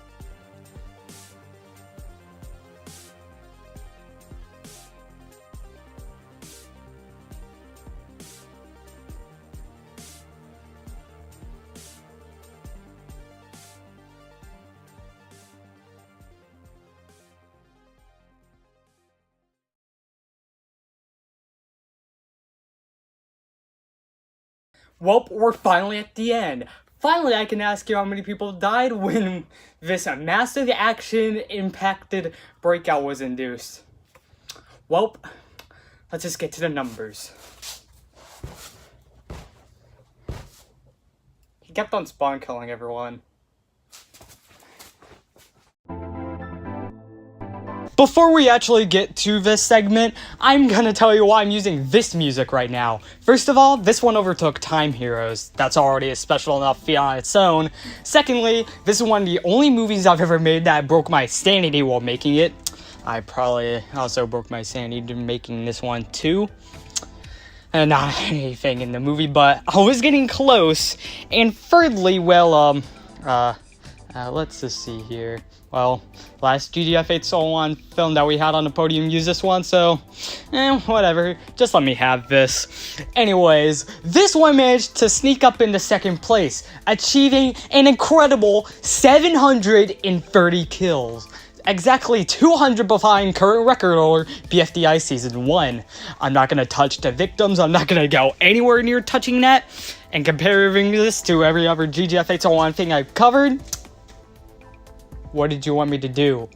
Well, we're finally at the end. Finally, I can ask you how many people died when this massive action-impacted breakout was induced. Well, let's just get to the numbers. He kept on spawn killing everyone. Before we actually get to this segment, I'm gonna tell you why I'm using this music right now. First of all, this one overtook Time Heroes. That's already a special enough feat on its own. Secondly, this is one of the only movies I've ever made that broke my sanity while making it.
I probably also broke my sanity making this one too. And not anything in the movie, but I was getting close. And thirdly, well, let's just see here. Well, last GGF8 Soul 1 film that we had on the podium used this one, so, whatever. Just let me have this. Anyways, this one managed to sneak up into second place, achieving an incredible 730 kills. Exactly 200 behind current record holder BFDI Season 1. I'm not going to touch the victims, I'm not going to go anywhere near touching that. And comparing this to every other GGF8 Soul 1 thing I've covered, what did you want me to do?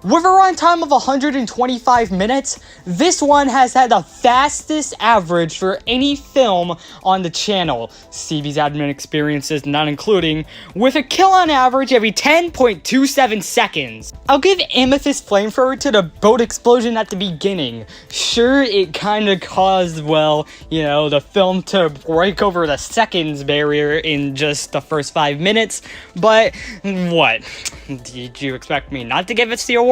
With a runtime of 125 minutes, this one has had the fastest average for any film on the channel, CB's admin experiences not including, with a kill on average every 10.27 seconds. I'll give Amethyst Flamethrower to the boat explosion at the beginning. Sure, it kinda caused, well, you know, the film to break over the seconds barrier in just the first 5 minutes, but what? Did you expect me not to give it the award?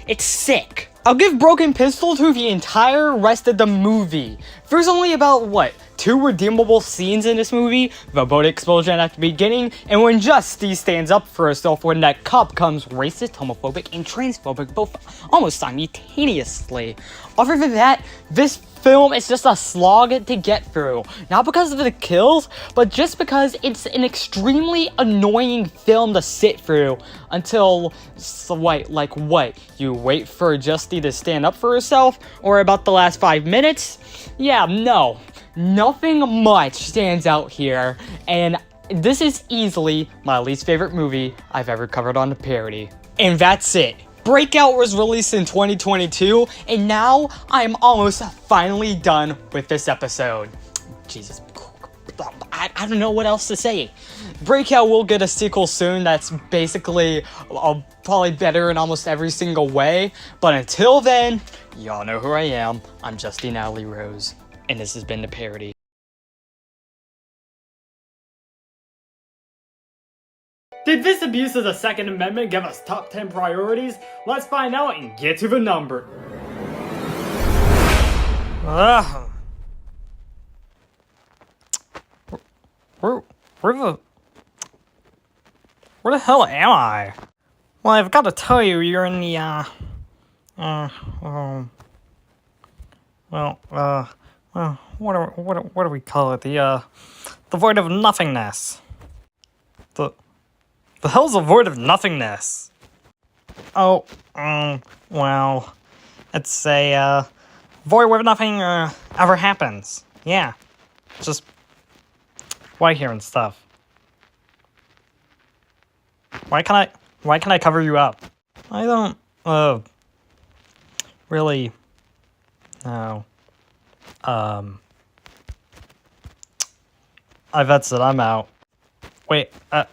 It's sick. I'll give Broken Pistol to the entire rest of the movie. There's only about, what, 2 redeemable scenes in this movie? The boat explosion at the beginning, and when Justice stands up for herself when that cop comes racist, homophobic, and transphobic both almost simultaneously. Other than that, this film is just a slog to get through. Not because of the kills, but just because it's an extremely annoying film to sit through until, what? You wait for Justy to stand up for herself? Or about the last 5 minutes? Yeah, no. Nothing much stands out here, and this is easily my least favorite movie I've ever covered on the Parody. And that's it. Breakout was released in 2022, and now I'm almost finally done with this episode. Jesus, I don't know what else to say. Breakout will get a sequel soon that's basically probably better in almost every single way, but until then, y'all know who I am. I'm Justine Alley Rose, and this has been the Parody.
Did this abuse of the Second Amendment give us top 10 priorities? Let's find out and get to the number.
Where the hell am I? Well, I've got to tell you, you're in the, what do we call it? The void of nothingness. The hell's a void of nothingness? Oh, well, it's a, void where nothing, ever happens. Yeah, just white here and stuff. Why can I cover you up? I don't, really, no, that's it, I'm out. Wait, but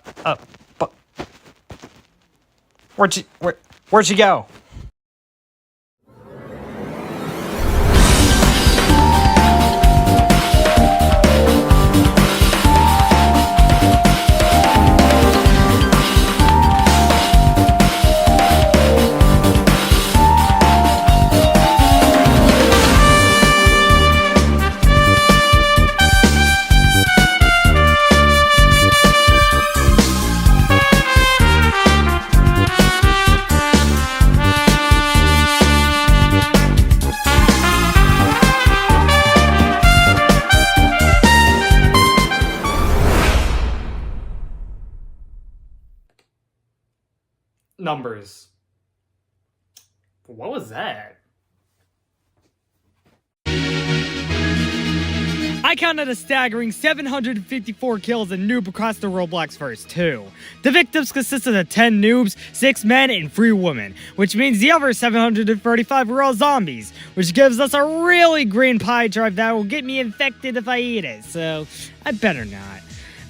where'd you go?
Numbers. What was that?
I counted a staggering 754 kills in Noob across the Roblox verse, too. The victims consisted of 10 noobs, 6 men, and 3 women, which means the other 735 were all zombies, which gives us a really green pie chart that will get me infected if I eat it, so I better not.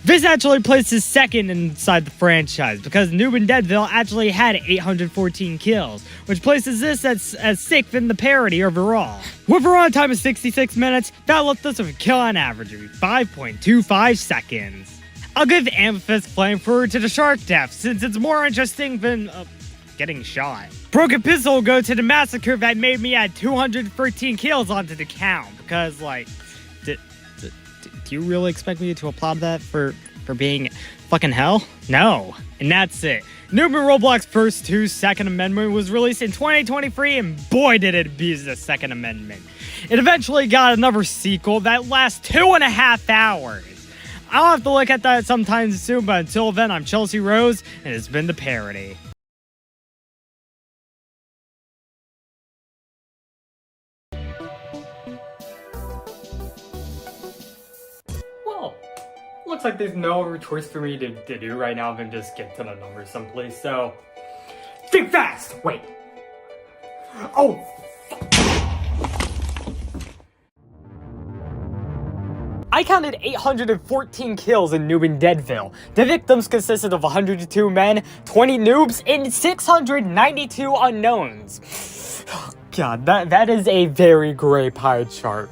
This actually places second inside the franchise, because Noob and Deadville actually had 814 kills, which places this as 6th in the Parody overall. With a runtime of 66 minutes, that left us with a kill on average of 5.25 seconds. I'll give Amethyst Flamethrower to the shark death, since it's more interesting than getting shot. Broken Pistol will go to the massacre that made me add 213 kills onto the count, because, like, do you really expect me to applaud that for being fucking hell? No. And that's it. Noob and Roblox First 2 Second Amendment was released in 2023, and boy did it abuse the Second Amendment. It eventually got another sequel that lasts 2.5 hours. I'll have to look at that sometime soon, but until then, I'm Chelsea Rose, and it's been the Parody.
Well, looks like there's no other choice for me to do right now than just get to the numbers someplace, so... Think fast! Wait. Oh! I counted 814 kills in Noob and Deadville. The victims consisted of 102 men, 20 noobs, and 692 unknowns. God, that is a very gray pie chart.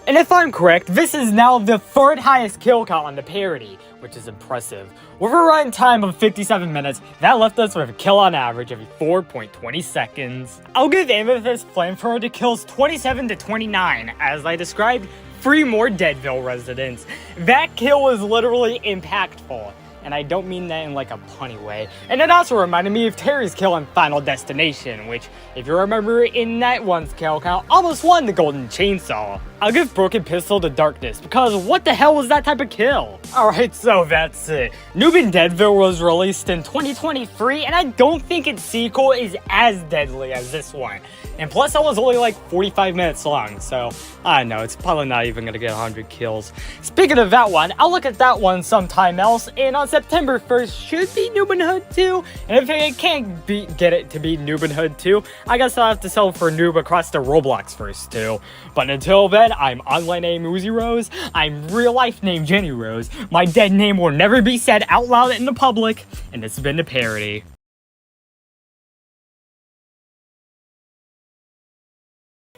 And if I'm correct, this is now the 3rd highest kill count on the Parody, which is impressive. With a run time of 57 minutes, that left us with a kill on average every 4.20 seconds. I'll give Amethyst Flamethrower the kills 27 to 29, as I described 3 more Deadville residents. That kill was literally impactful, and I don't mean that in like a punny way. And it also reminded me of Terry's kill in Final Destination, which, if you remember in that one's kill count, almost won the Golden Chainsaw. I'll give Broken Pistol the Darkness, because what the hell was that type of kill? Alright, so that's it. Noob and Deadville was released in 2023, and I don't think its sequel is as deadly as this one. And plus, that was only like 45 minutes long, so I don't know, it's probably not even gonna get 100 kills. Speaking of that one, I'll look at that one sometime else, and on September 1st should be Noob and Hood 2, and if I can't get it to be Noob and Hood 2, I guess I'll have to sell for Noob across the Roblox First 2. But until then, I'm online name Uzi Rose, I'm real life name Jenny Rose, my dead name will never be said out loud in the public, and it's been the Parody.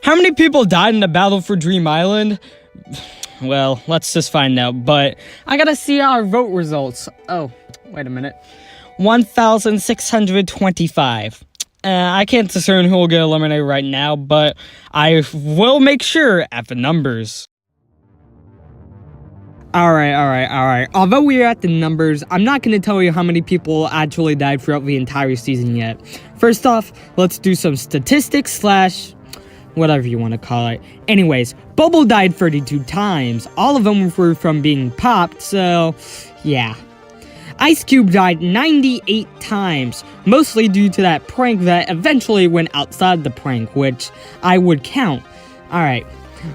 How many people died in the battle for Dream Island? Well, let's just find out, but I gotta see our vote results. Oh, wait a minute. 1,625. I can't discern who will get eliminated right now, but I will make sure at the numbers. Alright. Although we are at the numbers, I'm not going to tell you how many people actually died throughout the entire season yet. First off, let's do some statistics / whatever you want to call it. Anyways, Bubble died 32 times. All of them were from being popped, so yeah. Ice Cube died 98 times, mostly due to that prank that eventually went outside the prank, which I would count. Alright,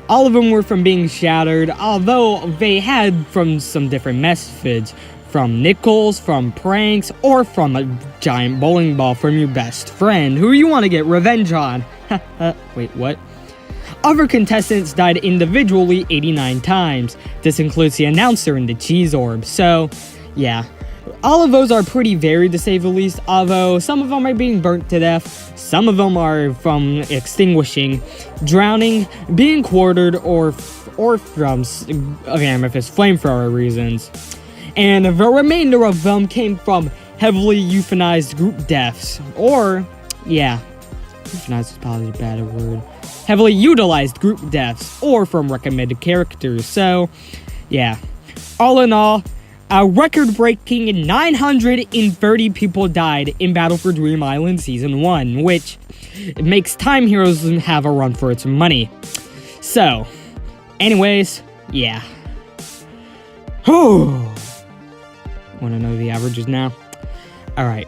all of them were from being shattered, although they had from some different methods. From nickels, from pranks, or from a giant bowling ball from your best friend, who you want to get revenge on. Wait, what? Other contestants died individually 89 times. This includes the announcer and the cheese orb, so yeah. All of those are pretty varied to say the least, although some of them are being burnt to death, some of them are from extinguishing, drowning, being quartered, or from Amethyst Flamethrower reasons. And the remainder of them came from heavily euthanized group deaths, or, yeah, euthanized is probably a bad word, heavily utilized group deaths, or from recommended characters, so, yeah. All in all, a record-breaking 930 people died in Battle for Dream Island Season 1, which makes Time Heroes have a run for its money. So, anyways, yeah. Whew. Want to know the averages now? Alright.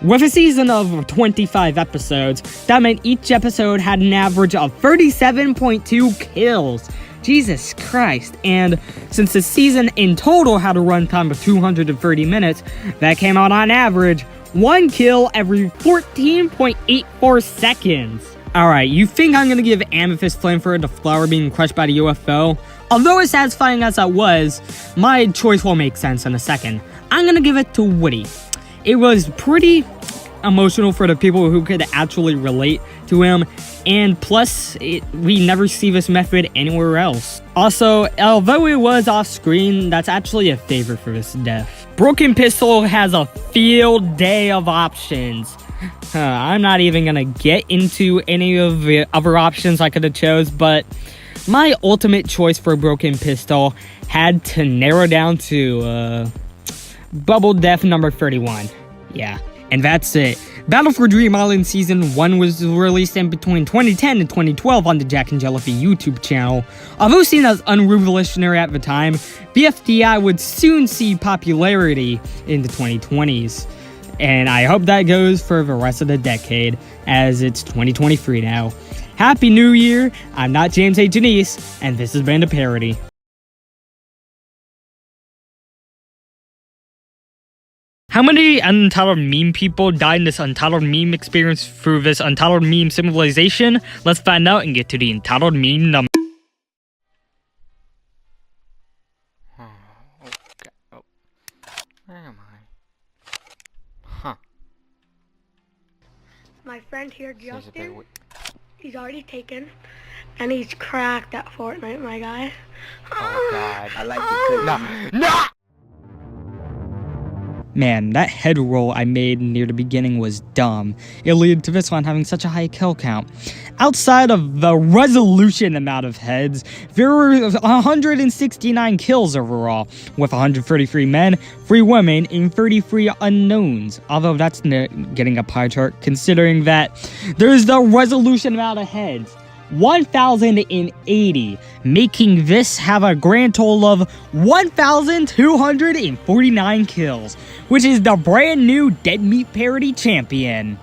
With a season of 25 episodes, that meant each episode had an average of 37.2 kills. Jesus Christ. And since the season in total had a runtime of 230 minutes, that came out on average 1 kill every 14.84 seconds. Alright, you think I'm gonna give Amethyst Flamethrower the flower being crushed by the UFO? Although as satisfying as that was, my choice will make sense in a second. I'm gonna give it to Woody. It was pretty emotional for the people who could actually relate to him, and plus, we never see this method anywhere else. Also, although it was off screen, that's actually a favor for this death. Broken Pistol has a field day of options. I'm not even gonna get into any of the other options I could have chose, but my ultimate choice for Broken Pistol had to narrow down to Bubble Death number 31. Yeah, and that's it. Battle for Dream Island Season 1 was released in between 2010 and 2012 on the Jack and Jellyfy YouTube channel. Although seen as unrevolutionary at the time, BFDI would soon see popularity in the 2020s. And I hope that goes for the rest of the decade, as it's 2023 now. Happy New Year! I'm not James A. Janice, and this has been a parody. How many untitled meme people died in this untitled meme experience through this untitled meme civilization? Let's find out and get to the entitled meme number.
Where am I? Huh.
My friend here, Justin, he's already taken, and he's cracked at Fortnite, my guy.
Oh god.
I like you.
No!
Man, that head roll I made near the beginning was dumb. It led to this one having such a high kill count. Outside of the resolution amount of heads, there were 169 kills overall, with 133 men, 3 women, and 33 unknowns. Although that's getting a pie chart, considering that there's the resolution amount of heads. 1,080, making this have a grand total of 1,249 kills, which is the brand new Dead Meat Parody champion.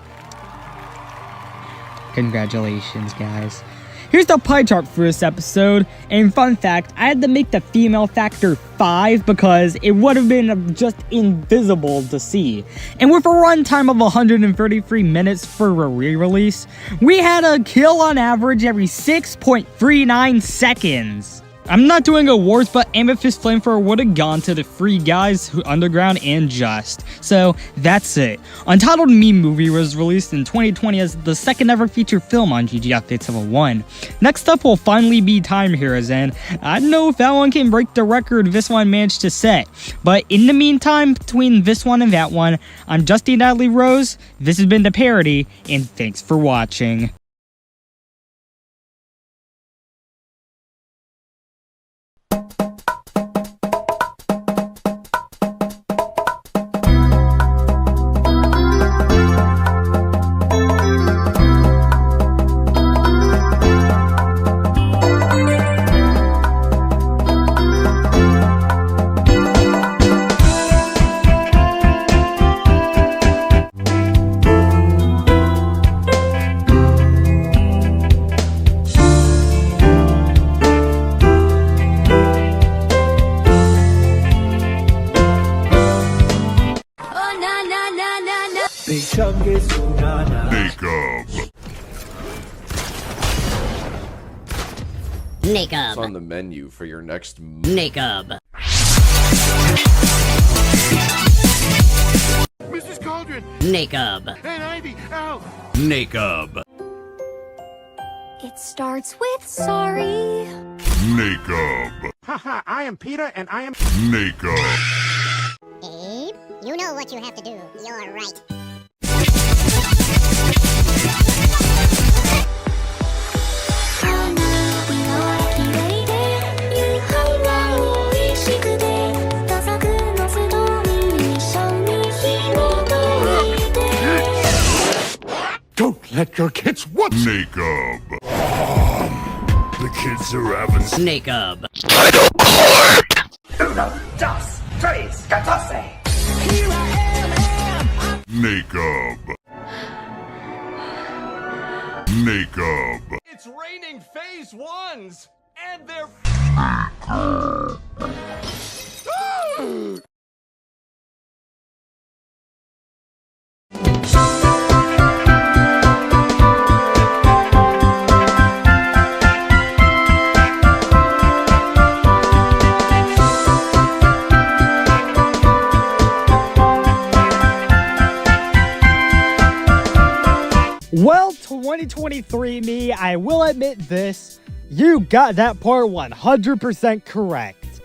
Congratulations, guys. Here's the pie chart for this episode, and fun fact, I had to make the female factor 5 because it would have been just invisible to see. And with a runtime of 133 minutes for a re-release, we had a kill on average every 6.39 seconds. I'm not doing awards, but Amethyst Flamethrower would have gone to the 3 guys who Underground and Just. So that's it. Untitled Meme Movie was released in 2020 as the second ever feature film on GG Updates Level 1. Next up will finally be Time Heroes, and I don't know if that one can break the record this one managed to set. But in the meantime, between this one and that one, I'm Justin Natalie Rose, this has been The Parody, and thanks for watching.
It's on the menu for your next
Nakub.
Mrs. Cauldron!
Nakub.
And Ivy, ow!
Nakub.
It starts with sorry.
Nakub.
Haha, I am Peter and I am
Nakub.
Abe, you know what you have to do. You're right.
Don't let your kids watch Nakub. The kids are having
Nakub.
Title court! 1, 2, 3, 14. Here I am.
Nakub. Nakub.
It's raining phase 1s! And they're...
Well, 2023 me, I will admit this, you got that part 100% correct.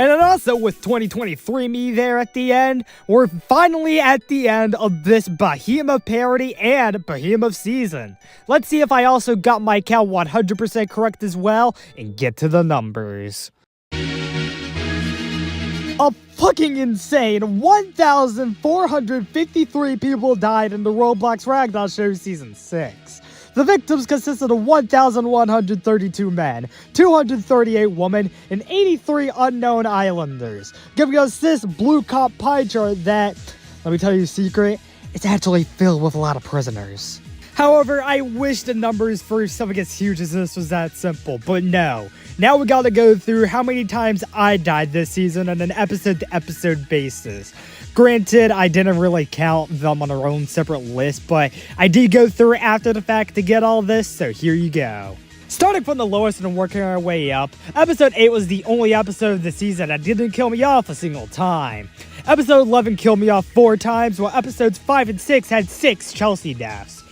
And then also with 2023 me there at the end, we're finally at the end of this Behemoth parody and Behemoth season. Let's see if I also got my count 100% correct as well, and get to the numbers. A fucking insane 1,453 people died in the Roblox Ragdoll Show Season 6. The victims consisted of 1,132 men, 238 women, and 83 unknown islanders, giving us this blue cop pie chart that, let me tell you a secret, it's actually filled with a lot of prisoners. However, I wish the numbers for something as huge as this was that simple, but no. Now we gotta go through how many times I died this season on an episode-to-episode basis. Granted, I didn't really count them on their own separate list, but I did go through it after the fact to get all this, so here you go. Starting from the lowest and working our way up, episode 8 was the only episode of the season that didn't kill me off a single time. Episode 11 killed me off 4 times, while episodes 5 and 6 had 6 Chelsea deaths.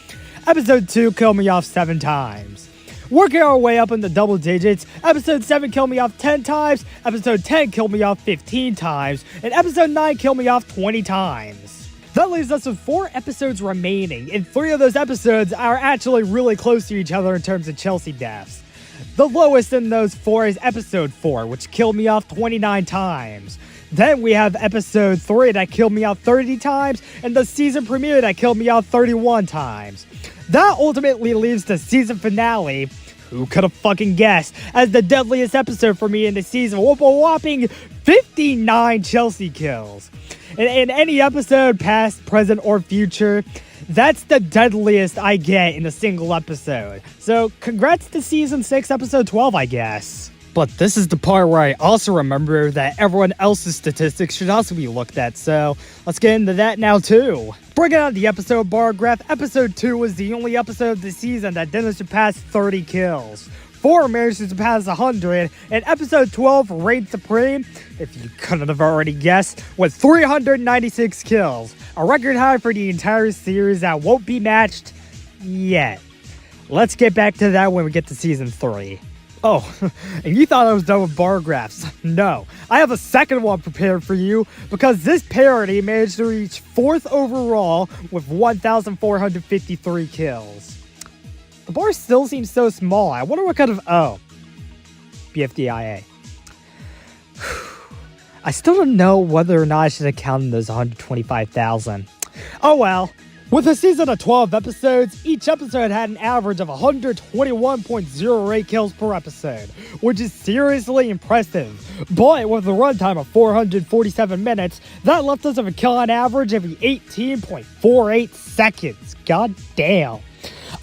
Episode 2 killed me off 7 times. Working our way up in the double digits, episode 7 killed me off 10 times, episode 10 killed me off 15 times, and episode 9 killed me off 20 times. That leaves us with 4 episodes remaining, and 3 of those episodes are actually really close to each other in terms of Chelsea deaths. The lowest in those 4 is episode 4, which killed me off 29 times. Then we have episode 3 that killed me off 30 times, and the season premiere that killed me off 31 times. That ultimately leaves the season finale, who could have fucking guessed, as the deadliest episode for me in the season, with a whopping 59 Chelsea kills. In any episode, past, present, or future, that's the deadliest I get in a single episode. So congrats to season 6, episode 12, I guess. But this is the part where I also remember that everyone else's statistics should also be looked at, so let's get into that now too. Breaking out the episode bar graph, episode 2 was the only episode of the season that didn't surpass 30 kills. 4 managed to surpass 100, and episode 12 reigned supreme, if you couldn't have already guessed, with 396 kills. A record high for the entire series that won't be matched yet. Let's get back to that when we get to season 3. Oh, and you thought I was done with bar graphs. No, I have a second one prepared for you because this parody managed to reach 4th overall with 1,453 kills. The bar still seems so small. I wonder what kind of... Oh. BFDIA. I still don't know whether or not I should have counted those 125,000. Oh well. With a season of 12 episodes, each episode had an average of 121.08 kills per episode, which is seriously impressive. But with a runtime of 447 minutes, that left us with a kill on average every 18.48 seconds. God damn.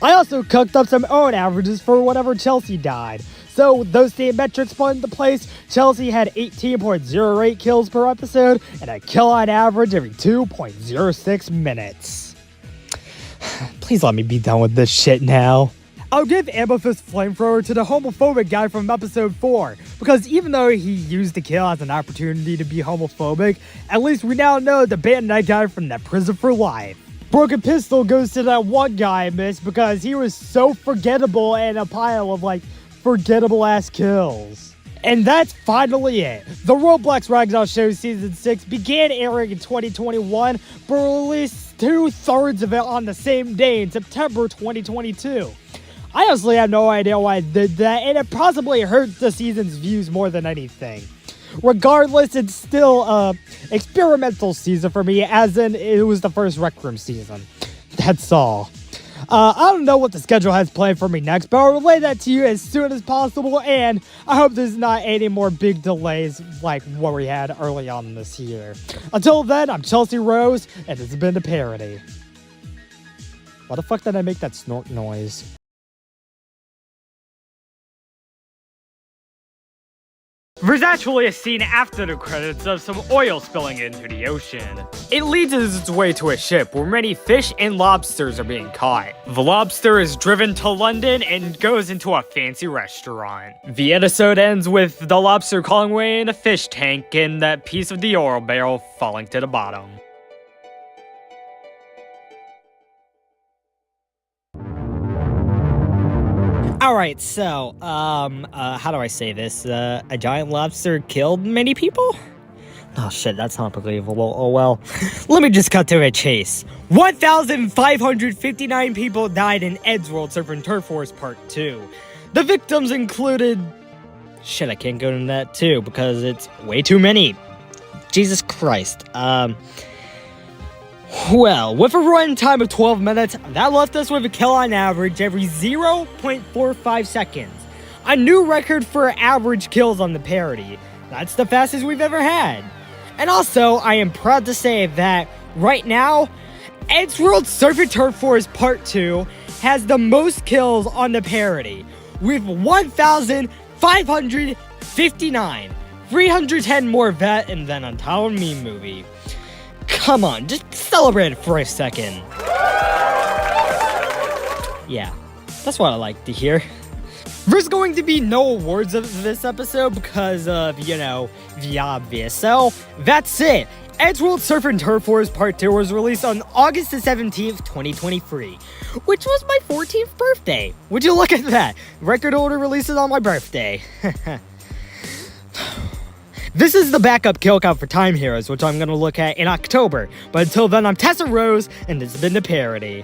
I also cooked up some own averages for whenever Chelsea died. So those same metrics put into place, Chelsea had 18.08 kills per episode and a kill on average every 2.06 minutes. Please let me be done with this shit now. I'll give Amethyst Flamethrower to the homophobic guy from episode 4, because even though he used the kill as an opportunity to be homophobic, at least we now know to ban that guy from that prison for life. Broken Pistol goes to that one guy I missed because he was so forgettable and a pile of forgettable ass kills. And that's finally it. The Roblox Ragdoll Show Season 6 began airing in 2021, but released 2/3 of it on the same day in September 2022. I honestly have no idea why I did that, and it possibly hurt the season's views more than anything. Regardless, it's still a experimental season for me, as in it was the first Rec Room season. That's all. I don't know what the schedule has planned for me next, but I'll relay that to you as soon as possible, and I hope there's not any more big delays like what we had early on this year. Until then, I'm Chelsea Rose, and it's been the Parody. Why the fuck did I make that snort noise? There's actually a scene after the credits of some oil spilling into the ocean. It leads its way to a ship where many fish and lobsters are being caught. The lobster is driven to London and goes into a fancy restaurant. The episode ends with the lobster calling away in a fish tank and that piece of the oil barrel falling to the bottom. Alright, so, how do I say this? A giant lobster killed many people? Oh shit, that's not believable. Oh well. Let me just cut to the chase. 1,559 people died in Eddsworld Surf and Turf Wars Part 2. The victims included... Shit, I can't go into that too, because it's way too many. Jesus Christ. Well, with a run time of 12 minutes, that left us with a kill on average every 0.45 seconds. A new record for average kills on the parody. That's the fastest we've ever had. And also, I am proud to say that right now, Eddsworld Surf and Turf Wars Part 2 has the most kills on the parody, with 1,559. 310 more than on Tower Meme Movie. Come on, just celebrate it for a second. Yeah, that's what I like to hear. There's going to be no awards of this episode because of, you know, the obvious. So, that's it. Eddsworld Surf and Turf Wars Part 2 was released on August the 17th, 2023, which was my 14th birthday. Would you look at that? Record holder releases on my birthday. This is the backup kill count for Time Heroes, which I'm going to look at in October. But until then, I'm Tessa Rose, and this has been the Parody.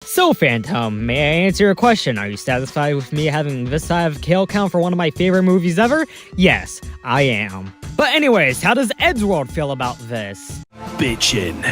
So, Phantom, may I answer your question? Are you satisfied with me having this high of kill count for one of my favorite movies ever? Yes, I am. But anyways, how does Eddsworld feel about this?
Bitchin'.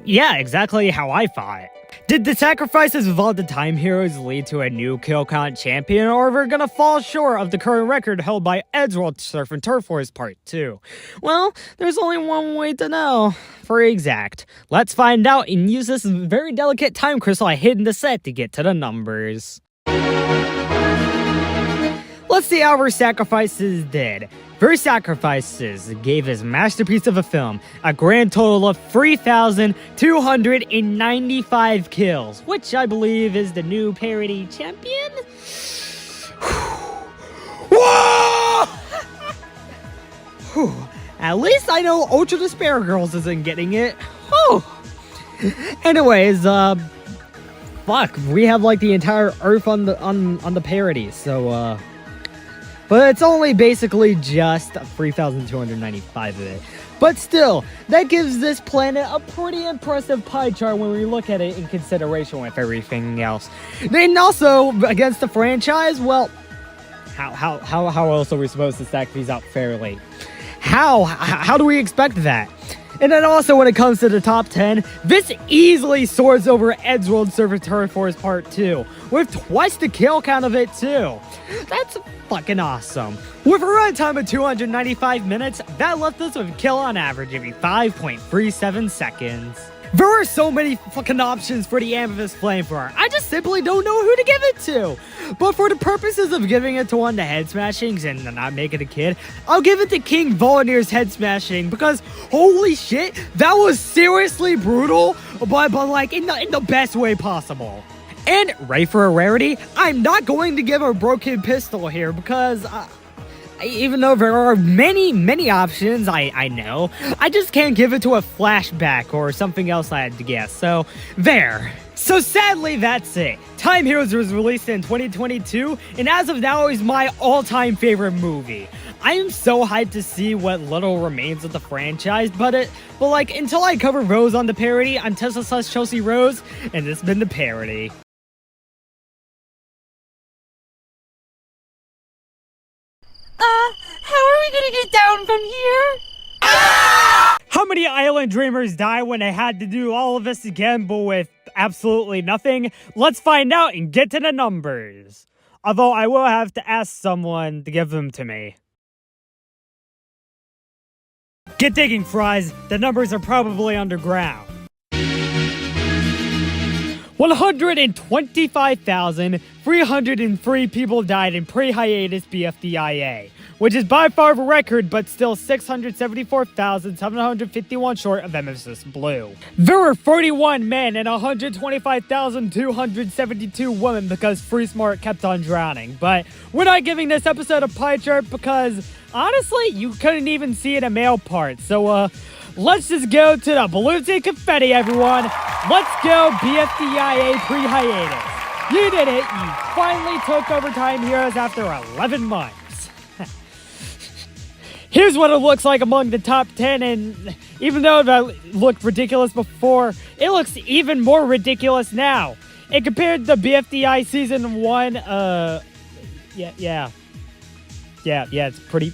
Yeah, exactly how I thought. Did the sacrifices of all the Time Heroes lead to a new kill count champion, or are we gonna fall short of the current record held by Eddsworld Surf and Turf Wars Part 2? Well, there's only one way to know for exact. Let's find out and use this very delicate time crystal I hid in the set to get to the numbers. Let's see how our sacrifices did. Their sacrifices gave this masterpiece of a film a grand total of 3,295 kills, which I believe is the new parody champion. Whoa! At least I know Ultra Despair Girls isn't getting it. Whew. Anyways, fuck, we have like the entire Earth on the parody, so but it's only basically just 3,295 of it. But still, that gives this planet a pretty impressive pie chart when we look at it in consideration with everything else. Then also, against the franchise, well, how else are we supposed to stack these up fairly? How do we expect that? And then also when it comes to the top 10, this easily soars over Eddsworld Surf and Turf Wars Part 2, with twice the kill count of it too. That's fucking awesome. With a runtime of 295 minutes, that left us with a kill on average every 5.37 seconds. There are so many fucking options for the Amethyst Flamethrower, I just simply don't know who to give it to. But for the purposes of giving it to one of the head smashings and not making a kid, I'll give it to King Volnir's head smashing because holy shit, that was seriously brutal, but like in the best way possible. And right for a rarity, I'm not going to give a broken pistol here because even though there are many options, I know, I just can't give it to a flashback or something else I had to guess, so there. So sadly, that's it. Time Heroes was released in 2022, and as of now is my all-time favorite movie. I am so hyped to see what little remains of the franchise, but like, until I cover Rose on the parody, I'm Tessa/Chelsea Rose, and this has been the Parody.
How are we gonna get down from here?
How many island dreamers die when they had to do all of this again, but with absolutely nothing? Let's find out and get to the numbers. Although I will have to ask someone to give them to me. Get digging, fries. The numbers are probably underground. 125,303 people died in pre-hiatus BFDIA, which is by far the record, but still 674,751 short of Nemesis Blue. There were 41 men and 125,272 women because Free Smart kept on drowning, but we're not giving this episode a pie chart because, honestly, you couldn't even see it in male parts, so let's just go to the balloons and confetti, everyone! Let's go BFDIA pre-hiatus. You did it. You finally took over Time Heroes after 11 months. Here's what it looks like among the top 10, and even though that looked ridiculous before, it looks even more ridiculous now. And compared to BFDI Season 1, yeah, it's pretty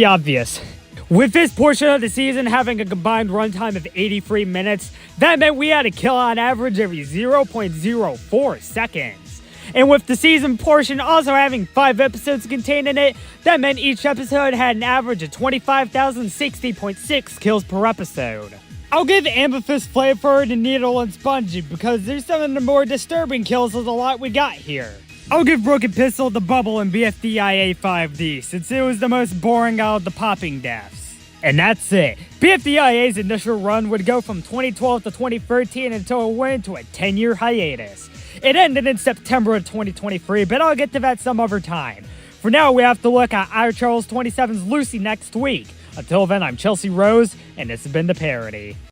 obvious. With this portion of the season having a combined runtime of 83 minutes, that meant we had a kill on average every 0.04 seconds. And with the season portion also having 5 episodes contained in it, that meant each episode had an average of 25,060.6 kills per episode. I'll give Amethyst Flavor to Needle and Spongy because they're some of the more disturbing kills of the lot we got here. I'll give Broken Pistol the Bubble in BFDIA 5D since it was the most boring out of the popping deaths. And that's it. BFDIA's initial run would go from 2012 to 2013 until it went into a 10-year hiatus. It ended in September of 2023, but I'll get to that some other time. For now, we have to look at Ira Charles 27's Lucy next week. Until then, I'm Chelsea Rose, and this has been The Parody.